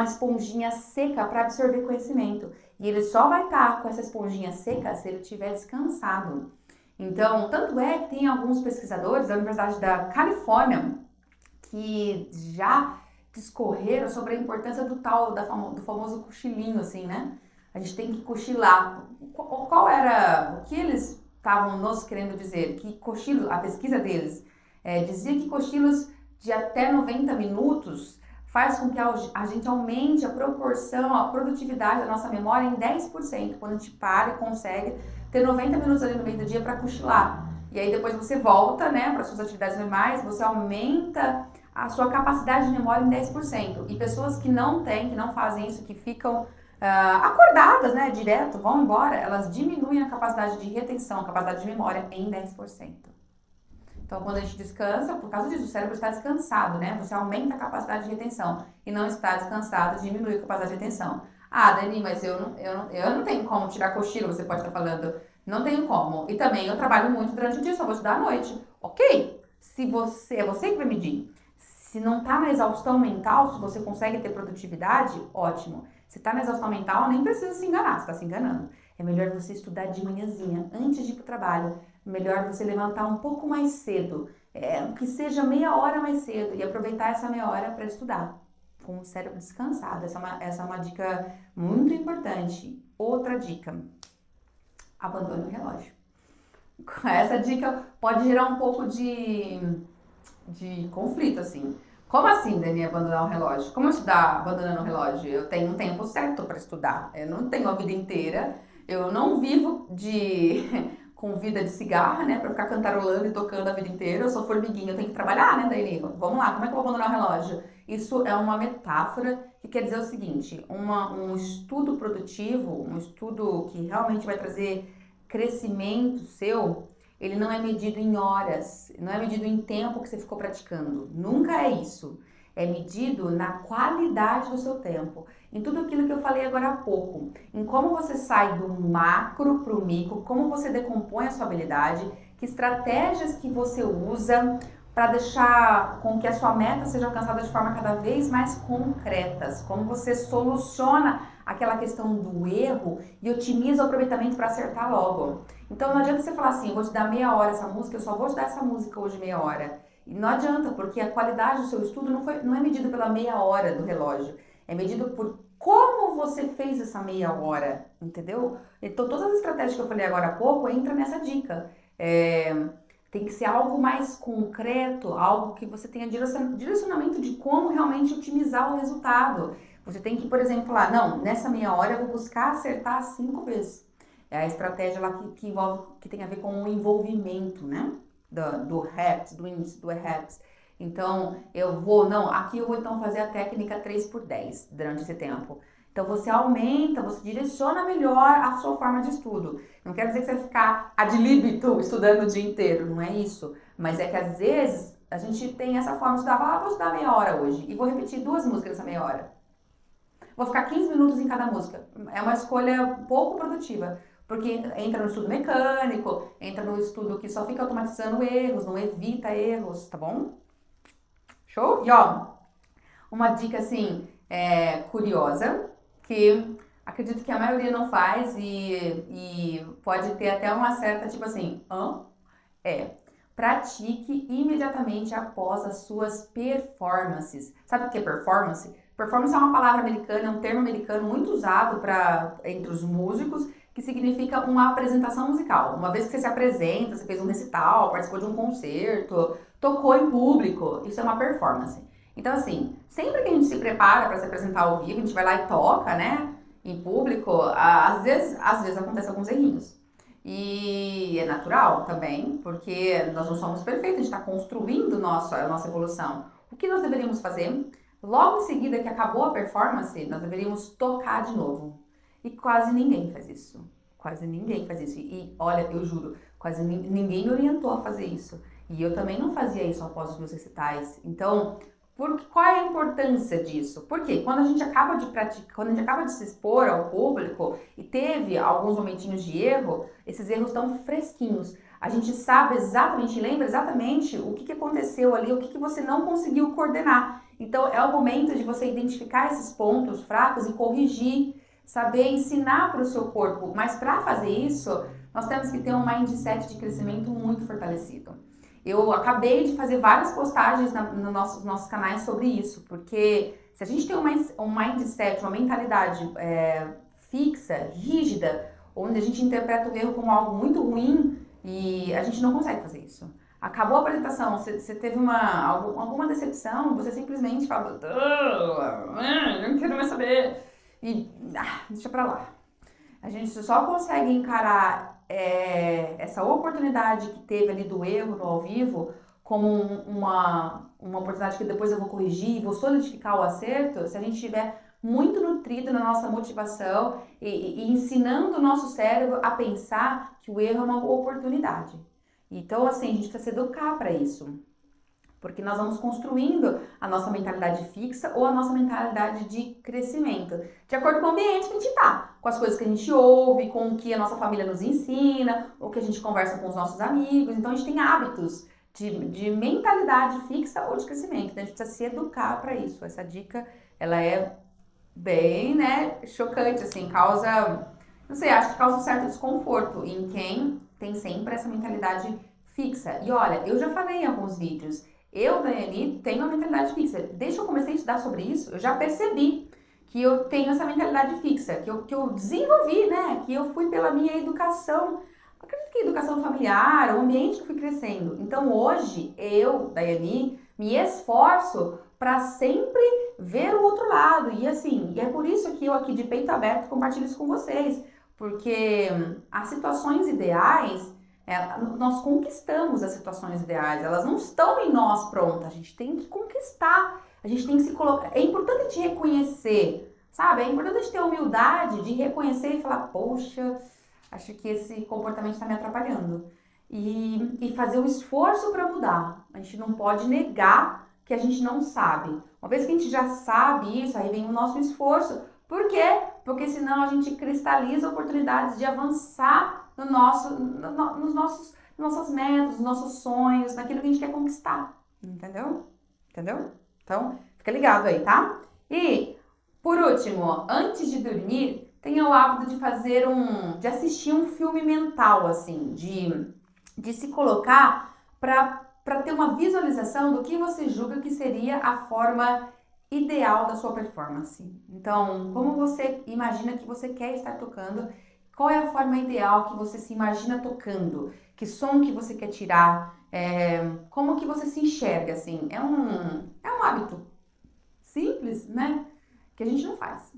esponjinha seca para absorver conhecimento. E ele só vai estar com essa esponjinha seca se ele estiver descansado. Então, tanto é que tem alguns pesquisadores da Universidade da Califórnia que já discorreram sobre a importância do famoso cochilinho, assim, né? A gente tem que cochilar. O que eles estavam nos querendo dizer? Que cochilos, a pesquisa deles dizia que cochilos de até 90 minutos faz com que a gente aumente a proporção, a produtividade da nossa memória em 10%, quando a gente para e consegue ter 90 minutos ali no meio do dia para cochilar. E aí depois você volta, né, para suas atividades normais, você aumenta a sua capacidade de memória em 10%. E pessoas que não têm, que não fazem isso, que ficam acordadas, né, direto, vão embora, elas diminuem a capacidade de retenção, a capacidade de memória em 10%. Então, quando a gente descansa, por causa disso, o cérebro está descansado, né? Você aumenta a capacidade de retenção. E não está descansado, diminui a capacidade de retenção. Ah, Dani, mas eu não tenho como tirar cochilo, você pode estar falando. Não tenho como. E também eu trabalho muito durante o dia, só vou estudar à noite. Ok, é você que vai medir. Se não está na exaustão mental, se você consegue ter produtividade, ótimo. Se está na exaustão mental, nem precisa se enganar, você está se enganando. É melhor você estudar de manhãzinha, antes de ir para o trabalho. Melhor você levantar um pouco mais cedo, que seja meia hora mais cedo e aproveitar essa meia hora para estudar, com o cérebro descansado. Essa é uma dica muito importante. Outra dica, abandone o relógio. Essa dica pode gerar um pouco de conflito, assim. Como assim, Dani, abandonar o relógio? Como estudar abandonando o relógio? Eu tenho um tempo certo para estudar, eu não tenho a vida inteira, eu não vivo com vida de cigarra, né, pra ficar cantarolando e tocando a vida inteira. Eu sou formiguinha, eu tenho que trabalhar, né, Dani? Vamos lá, como é que eu vou abandonar o relógio? Isso é uma metáfora que quer dizer o seguinte, um estudo produtivo, um estudo que realmente vai trazer crescimento seu, ele não é medido em horas, não é medido em tempo que você ficou praticando. Nunca é isso. É medido na qualidade do seu tempo. Em tudo aquilo que eu falei agora há pouco. Em como você sai do macro para o micro, como você decompõe a sua habilidade, que estratégias que você usa para deixar com que a sua meta seja alcançada de forma cada vez mais concretas. Como você soluciona aquela questão do erro e otimiza o aproveitamento para acertar logo. Então não adianta você falar assim, eu vou te dar meia hora essa música, eu só vou te dar essa música hoje meia hora. E não adianta, porque a qualidade do seu estudo não é medida pela meia hora do relógio, é medido por como você fez essa meia hora, entendeu? Então todas as estratégias que eu falei agora há pouco entram nessa dica. Tem que ser algo mais concreto, algo que você tenha direcionamento de como realmente otimizar o resultado. Você tem que, por exemplo, falar, não, nessa meia hora eu vou buscar acertar 5 vezes. É a estratégia lá que tem a ver com o envolvimento, né? Do REPS, do índice do REPS. Então, aqui eu vou então fazer a técnica 3x10 durante esse tempo. Então, você aumenta, você direciona melhor a sua forma de estudo. Não quer dizer que você vai ficar ad libitum estudando o dia inteiro, não é isso. Mas é que às vezes a gente tem essa forma de estudar, vou estudar meia hora hoje e vou repetir 2 músicas nessa meia hora. vou ficar 15 minutos em cada música. É uma escolha pouco produtiva, porque entra no estudo mecânico, entra no estudo que só fica automatizando erros, não evita erros, tá bom? Show? E ó, uma dica assim, curiosa, que acredito que a maioria não faz e pode ter até uma certa, tipo assim, pratique imediatamente após as suas performances. Sabe o que é performance? Performance é uma palavra americana, é um termo americano muito usado entre os músicos, que significa uma apresentação musical. Uma vez que você se apresenta, você fez um recital, participou de um concerto, tocou em público, isso é uma performance. Então, assim, sempre que a gente se prepara para se apresentar ao vivo, a gente vai lá e toca, né, em público, às vezes acontece alguns errinhos. E é natural também, porque nós não somos perfeitos, a gente está construindo a nossa evolução. O que nós deveríamos fazer? Logo em seguida que acabou a performance, nós deveríamos tocar de novo. E quase ninguém faz isso. Quase ninguém faz isso. E olha, eu juro, quase ninguém me orientou a fazer isso. E eu também não fazia isso após os meus recitais. Então, qual é a importância disso? Porque quando a gente acaba de praticar, quando a gente acaba de se expor ao público e teve alguns momentinhos de erro, esses erros estão fresquinhos. A gente sabe exatamente, lembra exatamente o que aconteceu ali, o que você não conseguiu coordenar. Então é o momento de você identificar esses pontos fracos e corrigir, saber ensinar para o seu corpo. Mas para fazer isso, nós temos que ter um mindset de crescimento muito fortalecido. Eu acabei de fazer várias postagens nos nossos canais sobre isso, porque se a gente tem um mindset, uma mentalidade fixa, rígida, onde a gente interpreta o erro como algo muito ruim, e a gente não consegue fazer isso. Acabou a apresentação, você teve alguma decepção, você simplesmente fala, não quero mais saber, e deixa pra lá. A gente só consegue encarar essa oportunidade que teve ali do erro no ao vivo como uma oportunidade que depois eu vou corrigir, vou solidificar o acerto, se a gente estiver muito nutrido na nossa motivação e ensinando o nosso cérebro a pensar que o erro é uma oportunidade. Então, assim, a gente precisa se educar para isso, porque nós vamos construindo a nossa mentalidade fixa ou a nossa mentalidade de crescimento, de acordo com o ambiente que a gente está, com as coisas que a gente ouve, com o que a nossa família nos ensina, ou que a gente conversa com os nossos amigos. Então, a gente tem hábitos de mentalidade fixa ou de crescimento, então a gente precisa se educar para isso. Essa dica, ela é bem, chocante, assim, não sei, acho que causa um certo desconforto em quem tem sempre essa mentalidade fixa. E olha, eu já falei em alguns vídeos, eu, Daiane, tenho uma mentalidade fixa. Desde que eu comecei a estudar sobre isso, eu já percebi que eu tenho essa mentalidade fixa, que eu desenvolvi, né? Que eu fui pela minha educação, acredito que educação familiar, o ambiente que eu fui crescendo. Então hoje, eu, Daiane, me esforço para sempre ver o outro lado. E assim, é por isso que eu aqui de peito aberto compartilho isso com vocês. Porque as situações ideais, nós conquistamos as situações ideais, elas não estão em nós prontas, a gente tem que conquistar, a gente tem que se colocar, é importante a gente reconhecer, sabe? É importante a gente ter a humildade de reconhecer e falar, poxa, acho que esse comportamento está me atrapalhando. E fazer o esforço para mudar, a gente não pode negar que a gente não sabe. Uma vez que a gente já sabe isso, aí vem o nosso esforço. Por quê? Porque senão a gente cristaliza oportunidades de avançar nos nossas metas, nos nossos sonhos, naquilo que a gente quer conquistar. Entendeu? Entendeu? Então, fica ligado aí, tá? E, por último, antes de dormir, tenha o hábito de assistir um filme mental, assim, de se colocar para ter uma visualização do que você julga que seria a forma ideal da sua performance. Então, como você imagina que você quer estar tocando? Qual é a forma ideal que você se imagina tocando? Que som que você quer tirar? Como que você se enxerga, assim? É um hábito simples, né? Que a gente não faz.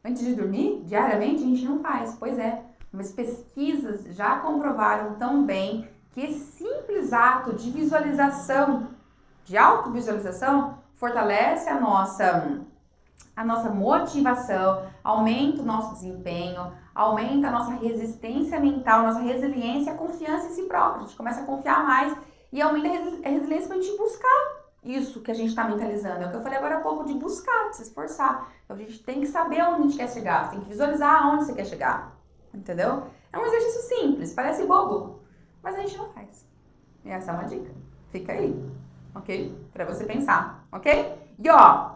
Antes de dormir, diariamente, a gente não faz. Pois é, mas pesquisas já comprovaram também que esse simples ato de visualização, de autovisualização, fortalece a nossa motivação, aumenta o nosso desempenho, aumenta a nossa resistência mental, nossa resiliência, a confiança em si próprio. A gente começa a confiar mais e aumenta a resiliência para a gente buscar. isso que a gente está mentalizando. É o que eu falei agora há pouco de buscar, de se esforçar. Então a gente tem que saber aonde a gente quer chegar, tem que visualizar aonde você quer chegar, entendeu? É um exercício simples, parece bobo, mas a gente não faz. E essa é uma dica. Fica aí, ok? Pra você pensar, ok? E ó,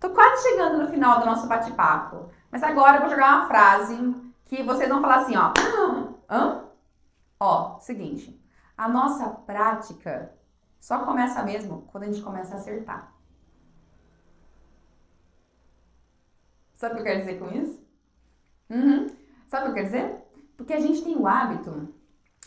tô quase chegando no final do nosso bate-papo, mas agora eu vou jogar uma frase que vocês vão falar assim, ó. Hã? Ó, seguinte, a nossa prática só começa mesmo quando a gente começa a acertar. Sabe o que eu quero dizer com isso? Sabe o que eu quero dizer? Porque a gente tem o hábito,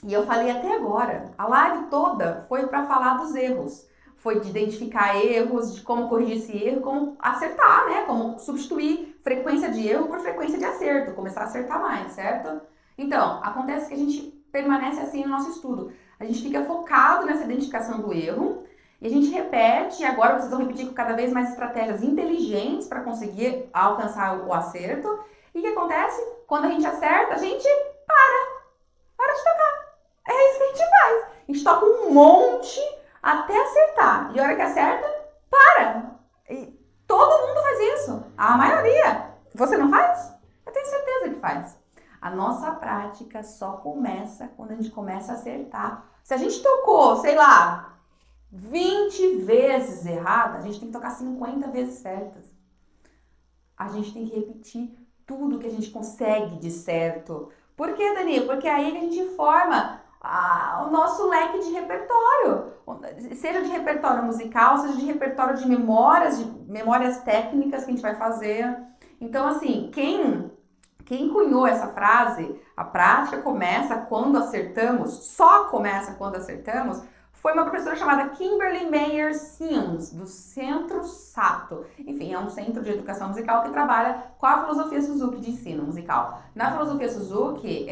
e eu falei até agora, a live toda foi para falar dos erros. Foi de identificar erros, de como corrigir esse erro, como acertar, né? Como substituir frequência de erro por frequência de acerto, começar a acertar mais, certo? Então, acontece que a gente permanece assim no nosso estudo. A gente fica focado nessa identificação do erro e a gente repete, e agora vocês vão repetir com cada vez mais estratégias inteligentes para conseguir alcançar o acerto. E o que acontece? Quando a gente acerta, a gente para de tocar. É isso que a gente faz. A gente toca um monte até acertar. E a hora que acerta, para. E todo mundo faz isso. A maioria. Você não faz? Eu tenho certeza que faz. A nossa prática só começa quando a gente começa a acertar. Se a gente tocou, sei lá, 20 vezes errada, a gente tem que tocar 50 vezes certas. A gente tem que repetir tudo que a gente consegue de certo. Por que, Dani? Porque é aí que a gente forma o nosso leque de repertório. Seja de repertório musical, seja de repertório de memórias técnicas que a gente vai fazer. Então, assim, quem cunhou essa frase, a prática começa quando acertamos, só começa quando acertamos, foi uma professora chamada Kimberly Mayer Sims, do Centro Sato. Enfim, é um centro de educação musical que trabalha com a filosofia Suzuki de ensino musical. Na filosofia Suzuki,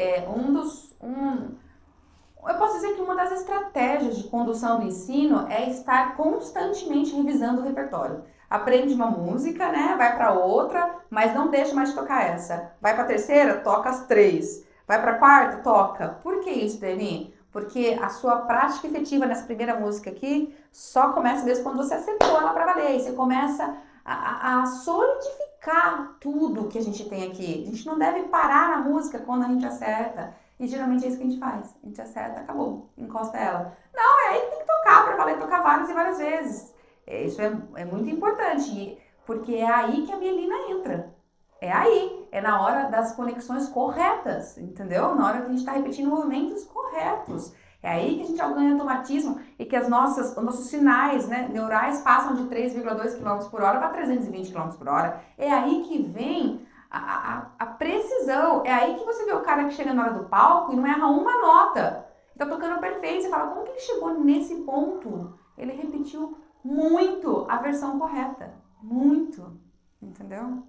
eu posso dizer que uma das estratégias de condução do ensino é estar constantemente revisando o repertório. Aprende uma música, né? Vai para outra, mas não deixa mais de tocar essa. Vai para a terceira, toca as três. Vai para a quarta, toca. Por que isso, Dani? Porque a sua prática efetiva nessa primeira música aqui só começa mesmo quando você acertou ela para valer. Você começa a solidificar tudo que a gente tem aqui. A gente não deve parar na música quando a gente acerta. E geralmente é isso que a gente faz. A gente acerta, acabou, encosta ela. Não, é aí que tem que tocar para valer, tocar várias e várias vezes. Isso é muito importante, porque é aí que a mielina entra. É aí, é na hora das conexões corretas, entendeu? Na hora que a gente está repetindo movimentos corretos. É aí que a gente ganha automatismo e que os nossos sinais, né, neurais passam de 3,2 km por hora para 320 km por hora. É aí que vem a precisão. É aí que você vê o cara que chega na hora do palco e não erra uma nota. Tá tocando perfeito. Você fala, como que ele chegou nesse ponto? Ele repetiu muito a versão correta. Muito. Entendeu?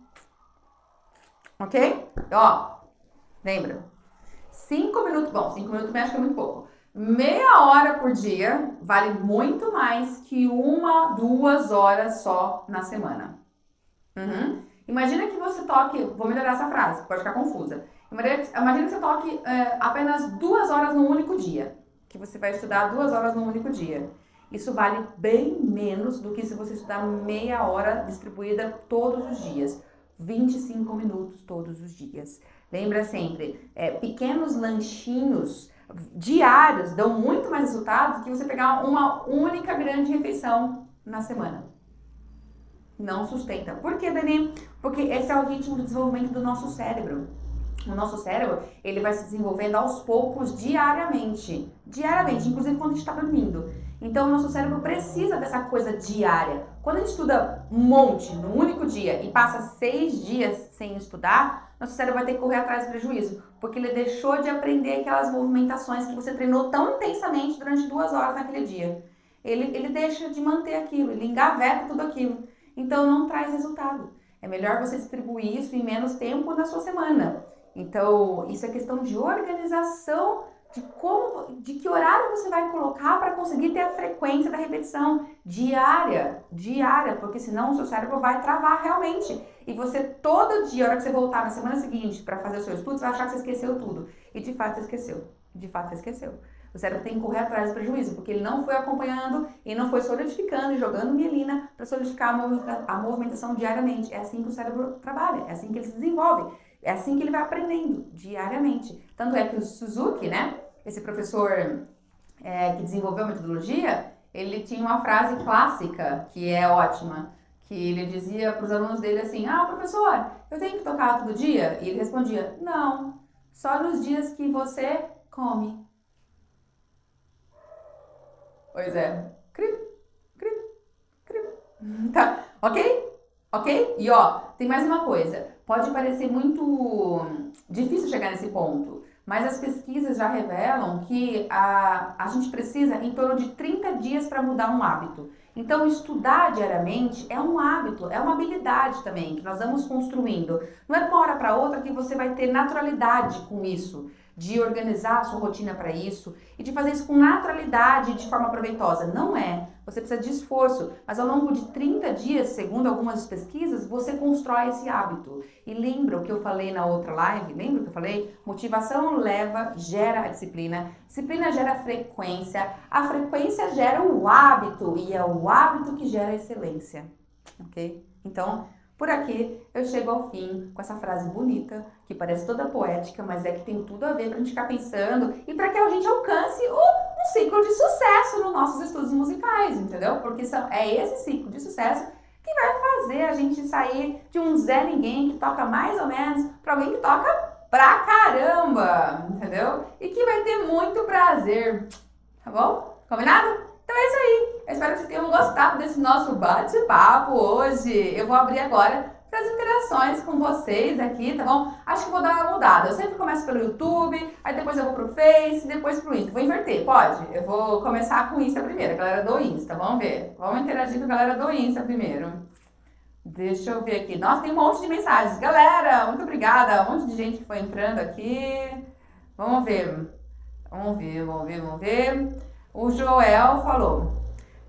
Ok? Ó, lembra? 5 minutos, bom, 5 minutos eu acho que é muito pouco. Meia hora por dia vale muito mais que 1, 2 horas só na semana. Imagina que você toque, vou melhorar essa frase, pode ficar confusa. Imagina que você toque apenas 2 horas num único dia. Que você vai estudar 2 horas num único dia. Isso vale bem menos do que se você estudar meia hora distribuída todos os dias. 25 minutos todos os dias. Lembra sempre, pequenos lanchinhos diários dão muito mais resultados que você pegar uma única grande refeição na semana. Não sustenta. Por quê, Dani? Porque esse é o ritmo de desenvolvimento do nosso cérebro. O nosso cérebro, ele vai se desenvolvendo aos poucos diariamente. Diariamente, inclusive quando a gente está dormindo. Então, o nosso cérebro precisa dessa coisa diária. Quando a gente estuda um monte no único dia e passa 6 dias sem estudar, nosso cérebro vai ter que correr atrás do prejuízo. Porque ele deixou de aprender aquelas movimentações que você treinou tão intensamente durante 2 horas naquele dia. Ele deixa de manter aquilo, ele engaveta tudo aquilo. Então, não traz resultado. É melhor você distribuir isso em menos tempo na sua semana. Então, isso é questão de organização, de que horário você vai colocar para conseguir ter a frequência da repetição diária, porque senão o seu cérebro vai travar realmente. E você, todo dia, a hora que você voltar na semana seguinte para fazer o seu estudo, você vai achar que você esqueceu tudo. E de fato você esqueceu. O cérebro tem que correr atrás do prejuízo, porque ele não foi acompanhando e não foi solidificando e jogando mielina para solidificar a movimentação diariamente. É assim que o cérebro trabalha, é assim que ele se desenvolve, é assim que ele vai aprendendo diariamente. Tanto é que o Suzuki, né, esse professor que desenvolveu a metodologia, ele tinha uma frase clássica que é ótima, que ele dizia para os alunos dele assim: professor, eu tenho que tocar todo dia? E ele respondia: não, só nos dias que você come. Pois é. Cri, cri, cri. Tá, ok? Ok? E ó, tem mais uma coisa. Pode parecer muito difícil chegar nesse ponto, mas as pesquisas já revelam que a gente precisa em torno de 30 dias para mudar um hábito. Então, estudar diariamente é um hábito, é uma habilidade também que nós vamos construindo. Não é de uma hora para outra que você vai ter naturalidade com isso, de organizar a sua rotina para isso e de fazer isso com naturalidade, de forma proveitosa. Não é. Você precisa de esforço, mas ao longo de 30 dias, segundo algumas pesquisas, você constrói esse hábito. E lembra o que eu falei na outra live? Lembra o que eu falei? Motivação gera a disciplina gera frequência, a frequência gera o hábito e é o hábito que gera a excelência, ok? Então, por aqui eu chego ao fim com essa frase bonita, que parece toda poética, mas é que tem tudo a ver pra gente ficar pensando e para que a gente alcance um ciclo de sucesso nos nossos estudos musicais, entendeu? Porque é esse ciclo de sucesso que vai fazer a gente sair de um Zé Ninguém que toca mais ou menos para alguém que toca pra caramba, entendeu? E que vai ter muito prazer, tá bom? Combinado? Então é isso aí. Eu espero que vocês tenham gostado desse nosso bate-papo hoje. Eu vou abrir agora para as interações com vocês aqui, tá bom? Acho que vou dar uma mudada. Eu sempre começo pelo YouTube, aí depois eu vou pro Face, depois pro Insta. Vou inverter, pode? Eu vou começar com o Insta primeiro, a galera do Insta, vamos ver. Vamos interagir com a galera do Insta primeiro. Deixa eu ver aqui. Nossa, tem um monte de mensagens. Galera, muito obrigada. Um monte de gente que foi entrando aqui. Vamos ver. O Joel falou: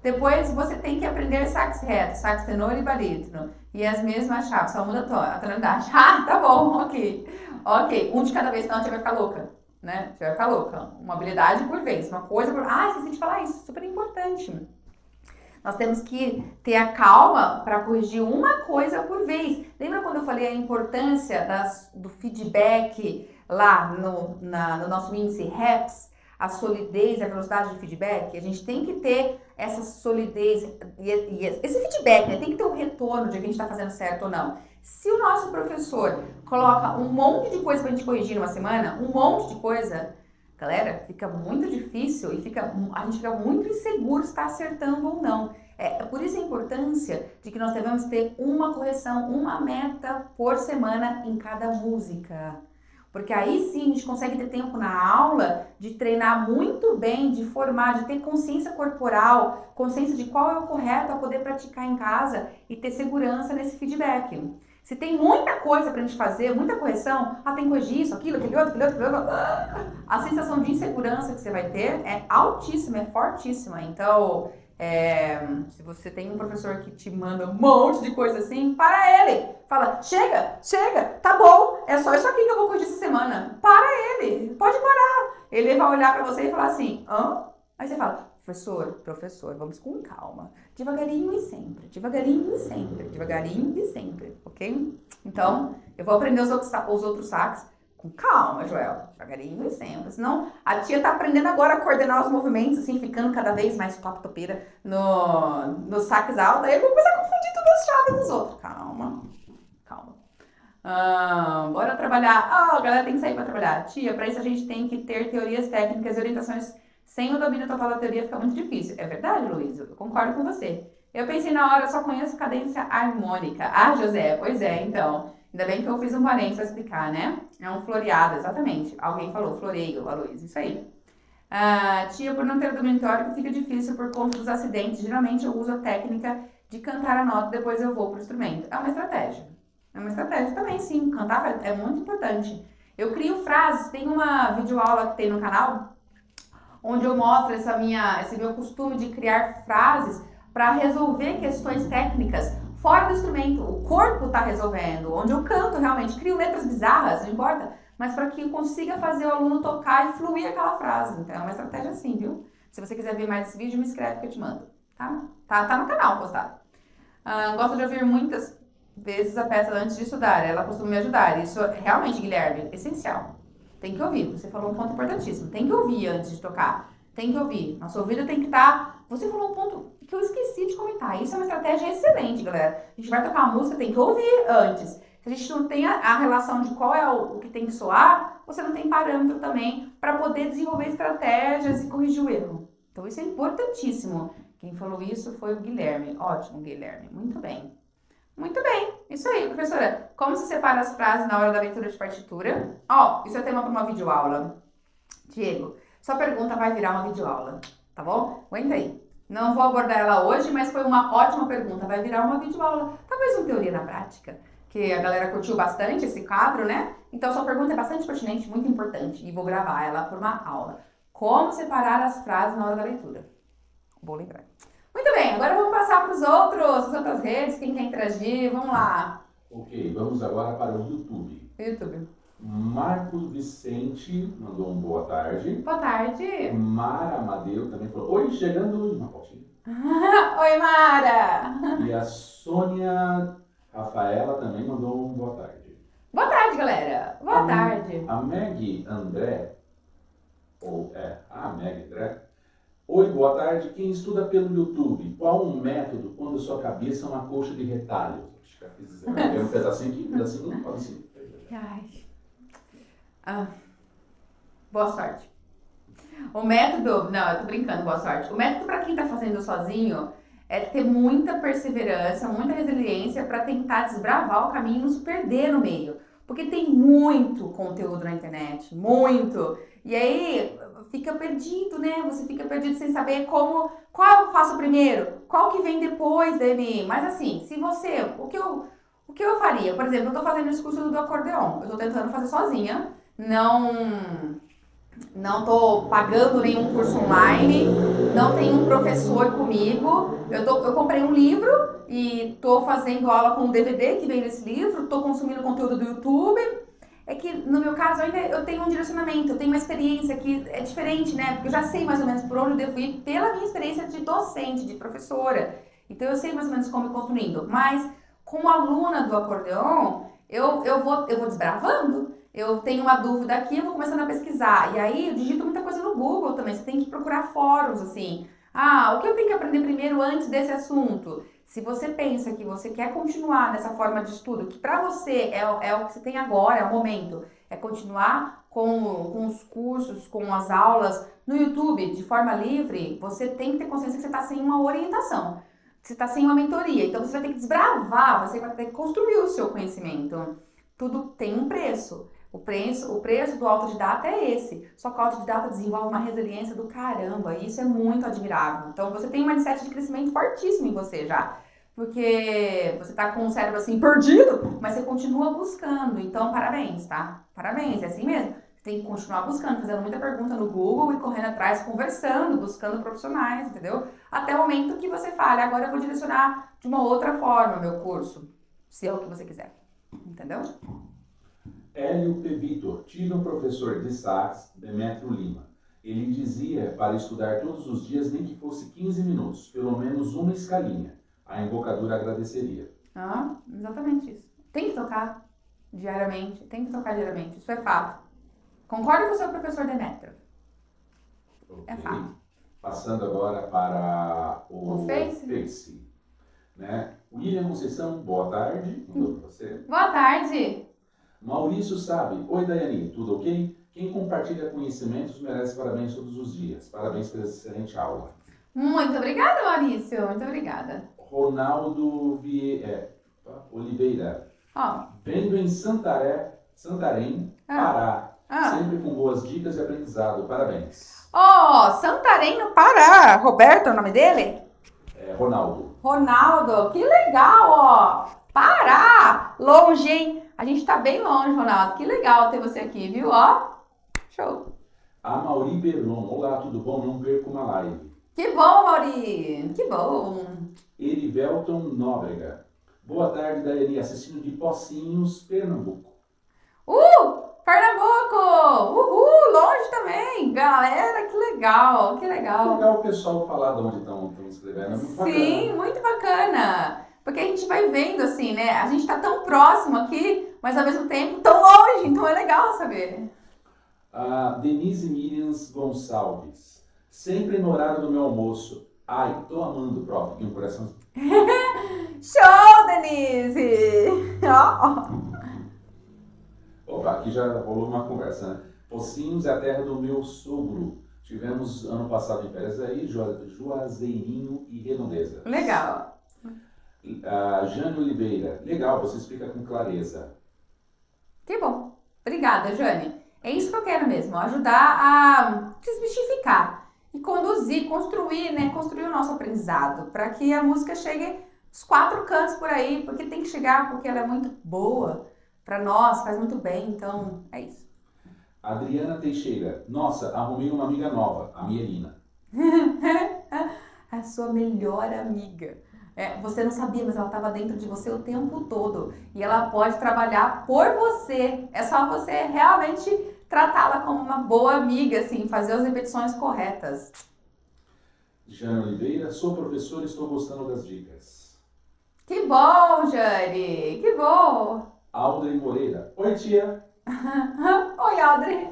depois você tem que aprender sax reto, sax tenor e barítono. E as mesmas chaves, só muda a tonalidade. Tá bom, ok. Ok, um de cada vez, senão a gente vai ficar louca, né? Você vai ficar louca. Uma habilidade por vez, uma coisa por... esqueci de falar isso, super importante. Nós temos que ter a calma para corrigir uma coisa por vez. Lembra quando eu falei a importância do feedback lá no nosso índice REPS? A solidez e a velocidade do feedback? A gente tem que ter essa solidez e esse feedback, né? Tem que ter um retorno de que a gente está fazendo certo ou não. Se o nosso professor coloca um monte de coisa para a gente corrigir numa semana, um monte de coisa... Galera, fica muito difícil e a gente fica muito inseguro se está acertando ou não. Por isso a importância de que nós devemos ter uma correção, uma meta por semana em cada música. Porque aí sim a gente consegue ter tempo na aula de treinar muito bem, de formar, de ter consciência corporal, consciência de qual é o correto a poder praticar em casa e ter segurança nesse feedback. Se tem muita coisa pra gente fazer, muita correção, tem que corrigir isso, aquilo, aquele outro. A sensação de insegurança que você vai ter é altíssima, é fortíssima. Então, se você tem um professor que te manda um monte de coisa assim, para ele. Fala, chega, tá bom, é só isso aqui que eu vou corrigir essa semana. Para ele, pode parar. Ele vai olhar pra você e falar assim, hã? Aí você fala, professor, vamos com calma. Devagarinho e sempre, ok? Então, eu vou aprender os outros sax com calma, Joel. Devagarinho e sempre. Senão, a tia tá aprendendo agora a coordenar os movimentos, assim, ficando cada vez mais top-topeira no sax alto. Aí eu vou começar a confundir todas as chaves dos outros. Calma. Bora trabalhar. A galera tem que sair pra trabalhar. Tia, pra isso a gente tem que ter teorias técnicas e orientações. Sem o domínio total da teoria fica muito difícil. É verdade, Luiz? Eu concordo com você. Eu pensei na hora, eu só conheço cadência harmônica. José, pois é, então. Ainda bem que eu fiz um parênteses para explicar, né? É um floreado, exatamente. Alguém falou, floreio, Luiz, isso aí. Tia, por não ter o domínio teórico, fica difícil por conta dos acidentes. Geralmente eu uso a técnica de cantar a nota, depois eu vou pro instrumento. É uma estratégia. Também, sim. Cantar é muito importante. Eu crio frases, tem uma videoaula que tem no canal, onde eu mostro esse meu costume de criar frases para resolver questões técnicas fora do instrumento. O corpo está resolvendo, onde eu canto realmente, crio letras bizarras, não importa, mas para que consiga fazer o aluno tocar e fluir aquela frase. Então é uma estratégia assim, viu? Se você quiser ver mais esse vídeo, me escreve que eu te mando, tá? Tá no canal postado. Gosto de ouvir muitas vezes a peça antes de estudar, ela costuma me ajudar. Isso realmente, Guilherme, é essencial. Tem que ouvir, você falou um ponto importantíssimo. Tem que ouvir antes de tocar, tem que ouvir. Nosso ouvido tem que estar... Você falou um ponto que eu esqueci de comentar. Isso é uma estratégia excelente, galera. A gente vai tocar uma música, tem que ouvir antes. Se a gente não tem a relação de qual é o que tem que soar, você não tem parâmetro também para poder desenvolver estratégias e corrigir o erro. Então isso é importantíssimo. Quem falou isso foi o Guilherme. Ótimo, Guilherme. Muito bem. Muito bem. Isso aí, professora. Como se separa as frases na hora da leitura de partitura? Isso é tema para uma videoaula. Diego, sua pergunta vai virar uma videoaula, tá bom? Aguenta aí. Não vou abordar ela hoje, mas foi uma ótima pergunta. Vai virar uma videoaula. Talvez uma teoria na prática, que a galera curtiu bastante esse quadro, né? Então sua pergunta é bastante pertinente, muito importante, e vou gravar ela por uma aula. Como separar as frases na hora da leitura? Vou lembrar. Muito bem, agora vamos passar para as outras redes, quem quer interagir, vamos lá. Ok, vamos agora para o YouTube. YouTube. Marco Vicente mandou um boa tarde. Boa tarde. Mara Amadeu também falou, oi, chegando uma fotinha. Oi, Mara. E a Sônia Rafaela também mandou um boa tarde. Boa tarde, galera. Boa tarde. A Meg André, a Meg André. Oi, boa tarde. Quem estuda pelo YouTube, qual um método quando sua cabeça é uma colcha de retalhos? Acho que eu quis dizer, tem um pedacinho aqui, um pedacinho não pode ser. Boa sorte. O método, não, eu tô brincando, boa sorte. O método para quem tá fazendo sozinho é ter muita perseverança, muita resiliência para tentar desbravar o caminho e não se perder no meio. Porque tem muito conteúdo na internet, muito. E aí fica perdido, né? Você fica perdido sem saber qual eu faço primeiro, qual que vem depois dele. Mas assim, se você, o que eu faria? Por exemplo, eu tô fazendo esse curso do acordeon, eu tô tentando fazer sozinha, não tô pagando nenhum curso online, não tem um professor comigo. Eu comprei um livro e tô fazendo aula com o DVD que vem nesse livro, tô consumindo conteúdo do YouTube. É que no meu caso ainda eu tenho um direcionamento, eu tenho uma experiência que é diferente, né? Porque eu já sei mais ou menos por onde eu devo ir pela minha experiência de docente, de professora. Então eu sei mais ou menos como ir construindo. Mas como aluna do acordeon, eu vou desbravando. Eu tenho uma dúvida aqui, eu vou começando a pesquisar. E aí eu digito muita coisa no Google também. Você tem que procurar fóruns, assim. O que eu tenho que aprender primeiro antes desse assunto? Se você pensa que você quer continuar nessa forma de estudo, que pra você é o que você tem agora, é o momento, é continuar com os cursos, com as aulas no YouTube de forma livre, você tem que ter consciência que você está sem uma orientação, que você está sem uma mentoria. Então você vai ter que desbravar, você vai ter que construir o seu conhecimento. Tudo tem um preço. O preço do autodidata é esse. Só que o autodidata desenvolve uma resiliência do caramba. E isso é muito admirável. Então você tem um mindset de crescimento fortíssimo em você já. Porque você tá com o cérebro assim perdido, mas você continua buscando. Então parabéns, tá? Parabéns, é assim mesmo. Você tem que continuar buscando, fazendo muita pergunta no Google e correndo atrás, conversando, buscando profissionais, entendeu? Até o momento que você fale, agora eu vou direcionar de uma outra forma o meu curso. Se é o que você quiser. Entendeu? Hélio P. Vitor, tive um professor de sax, Demetrio Lima. Ele dizia para estudar todos os dias, nem que fosse 15 minutos, pelo menos uma escalinha. A embocadura agradeceria. Exatamente isso. Tem que tocar diariamente, isso é fato. Concordo com o seu professor Demetrio. Okay. É fato. Passando agora para o Face. Né? William Conceição, boa tarde. Mandou para você. Boa tarde. Maurício Sabe, oi Daiane, tudo ok? Quem compartilha conhecimentos merece parabéns todos os dias. Parabéns pela excelente aula. Muito obrigada, Maurício. Muito obrigada. Ronaldo Oliveira. Vendo em Santarém, Pará. Sempre com boas dicas e aprendizado. Parabéns. Santarém, no Pará. Roberto é o nome dele? Ronaldo. Ronaldo, que legal, Pará. Longe, hein? A gente tá bem longe, Ronaldo. Que legal ter você aqui, viu? Show. A Mauri Berlon. Olá, tudo bom? Não perca uma live. Que bom, Mauri. Que bom. Erivelton Nóbrega. Boa tarde, Daiane. Assistindo de Pocinhos, Pernambuco. Pernambuco. Uhul, longe também! Galera, que legal, que É legal. legal o pessoal falar de onde estão escrevendo, é muito bacana. Sim, muito bacana. Porque a gente vai vendo assim, né? A gente tá tão próximo aqui, mas ao mesmo tempo tão longe, então é legal saber. A Denise Miriams Gonçalves. Sempre no horário do meu almoço. Ai, tô amando, prof. Aqui um coração. Show, Denise! Ó, Opa, aqui já rolou uma conversa, né? Pocinhos é a terra do meu sogro. Tivemos ano passado em férias aí, Juazeirinho e Redondeza. ó. Legal. A Jane Oliveira. Legal, você explica com clareza. Que bom. Obrigada, Jane. É isso que eu quero mesmo, ajudar a desmistificar e conduzir, construir, né? Construir o nosso aprendizado para que a música chegue aos 4 cantos por aí, porque tem que chegar, porque ela é muito boa para nós, faz muito bem, então é isso. Adriana Teixeira. Nossa, arrumei uma amiga nova, a Mielina. A sua melhor amiga. É, você não sabia, mas ela estava dentro de você o tempo todo. E ela pode trabalhar por você. É só você realmente tratá-la como uma boa amiga, assim, fazer as repetições corretas. Jane Oliveira. Sou professora e estou gostando das dicas. Que bom, Jane! Que bom! Audrey Moreira. Oi, tia. Oi, Audrey!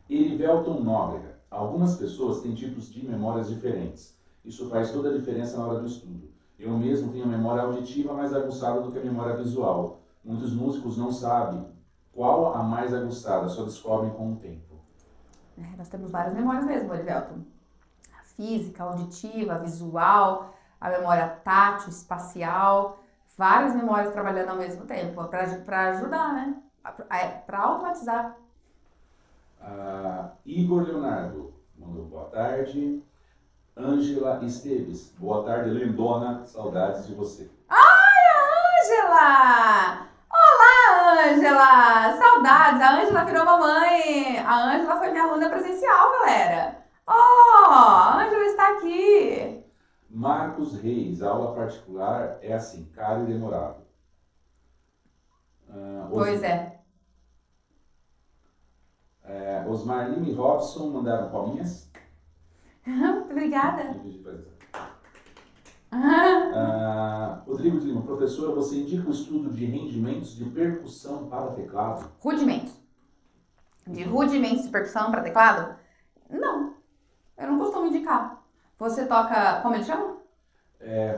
Erivelton Nóbrega. Algumas pessoas têm tipos de memórias diferentes. Isso faz toda a diferença na hora do estudo. Eu mesmo tenho memória auditiva mais aguçada do que a memória visual. Muitos músicos não sabem qual a mais aguçada, só descobrem com o tempo. É, nós temos várias memórias mesmo, Olivelton. A física, a auditiva, a visual, a memória tátil, espacial. Várias memórias trabalhando ao mesmo tempo, para ajudar, né? Para automatizar. Igor Leonardo mandou boa tarde. Ângela Esteves. Boa tarde, lindona. Saudades de você. Ângela! Olá, Ângela! Saudades! A Ângela virou mamãe! A Ângela foi minha aluna presencial, galera! A Ângela está aqui! Marcos Reis. Aula particular é assim, caro e demorado. Pois é. Osmar Lima e Robson mandaram palminhas. Muito obrigada. Rodrigo de Lima, professora, você indica o estudo de rendimentos de percussão para teclado? Rudimentos. De rudimentos de percussão para teclado? Não. Eu não costumo indicar. Você toca. Como ele chama?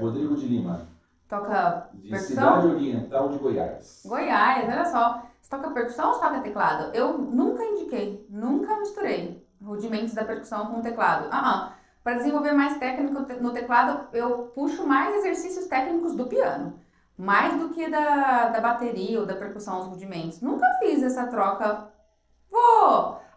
Rodrigo de Lima, Toca de percussão? Cidade Oriental de Goiás. Goiás, olha só. Você toca percussão ou você toca teclado? Eu nunca indiquei, nunca misturei rudimentos da percussão com o teclado. Para desenvolver mais técnico no teclado, eu puxo mais exercícios técnicos do piano. Mais do que da bateria ou da percussão, os rudimentos. Nunca fiz essa troca.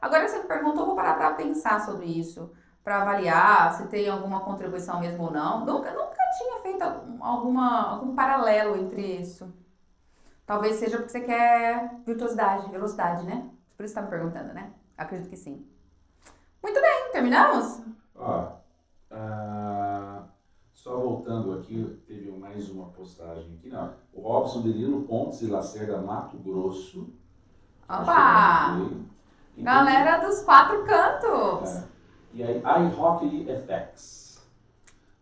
Agora que você me perguntou, eu vou parar para pensar sobre isso. Para avaliar se tem alguma contribuição mesmo ou não. Nunca tinha feito algum paralelo entre isso. Talvez seja porque você quer virtuosidade, velocidade, né? Por isso você tá me perguntando, né? Acredito que sim. Muito bem, terminamos? Só voltando aqui, teve mais uma postagem aqui. Não, o Robson Delino Pontes e Lacerda, Mato Grosso. Opa! Galera dos 4 cantos! E aí, iRock FX.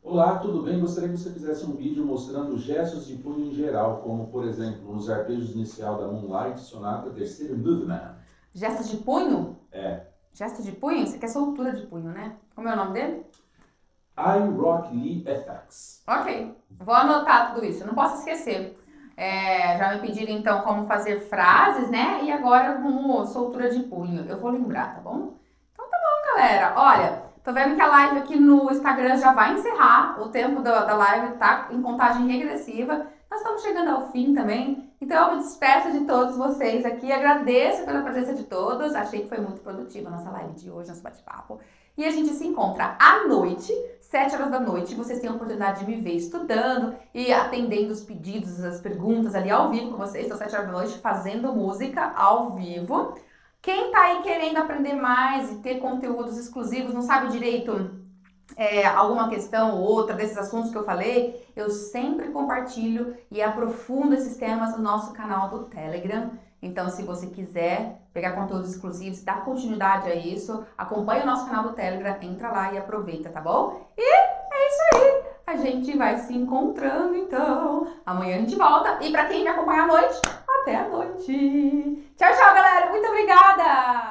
Olá, tudo bem? Gostaria que você fizesse um vídeo mostrando gestos de punho em geral, como, por exemplo, nos arpejos inicial da Moonlight Sonata, terceiro movement. Gestos de punho? Gesto de punho? Você quer soltura de punho, né? Como é o nome dele? iRock Lee FX. Ok, vou anotar tudo isso, não posso esquecer. Já me pediram então como fazer frases, né? E agora como soltura de punho. Eu vou lembrar, tá bom? Então tá bom, galera. Olha, tô vendo que a live aqui no Instagram já vai encerrar. O tempo da live tá em contagem regressiva. Nós estamos chegando ao fim também. Então eu me despeço de todos vocês aqui. Agradeço pela presença de todos. Achei que foi muito produtiva a nossa live de hoje, nosso bate-papo. E a gente se encontra à noite, 7 horas da noite. Vocês têm a oportunidade de me ver estudando e atendendo os pedidos, as perguntas ali ao vivo com vocês. Estou 7 horas da noite fazendo música ao vivo. Quem tá aí querendo aprender mais e ter conteúdos exclusivos, não sabe direito alguma questão ou outra desses assuntos que eu falei, eu sempre compartilho e aprofundo esses temas no nosso canal do Telegram. Então, se você quiser pegar conteúdos exclusivos, dar continuidade a isso, acompanha o nosso canal do Telegram, entra lá e aproveita, tá bom? E é isso aí! A gente vai se encontrando, então. Amanhã a gente volta. E pra quem me acompanha à noite, até a noite. Tchau, tchau, galera! Muito obrigada!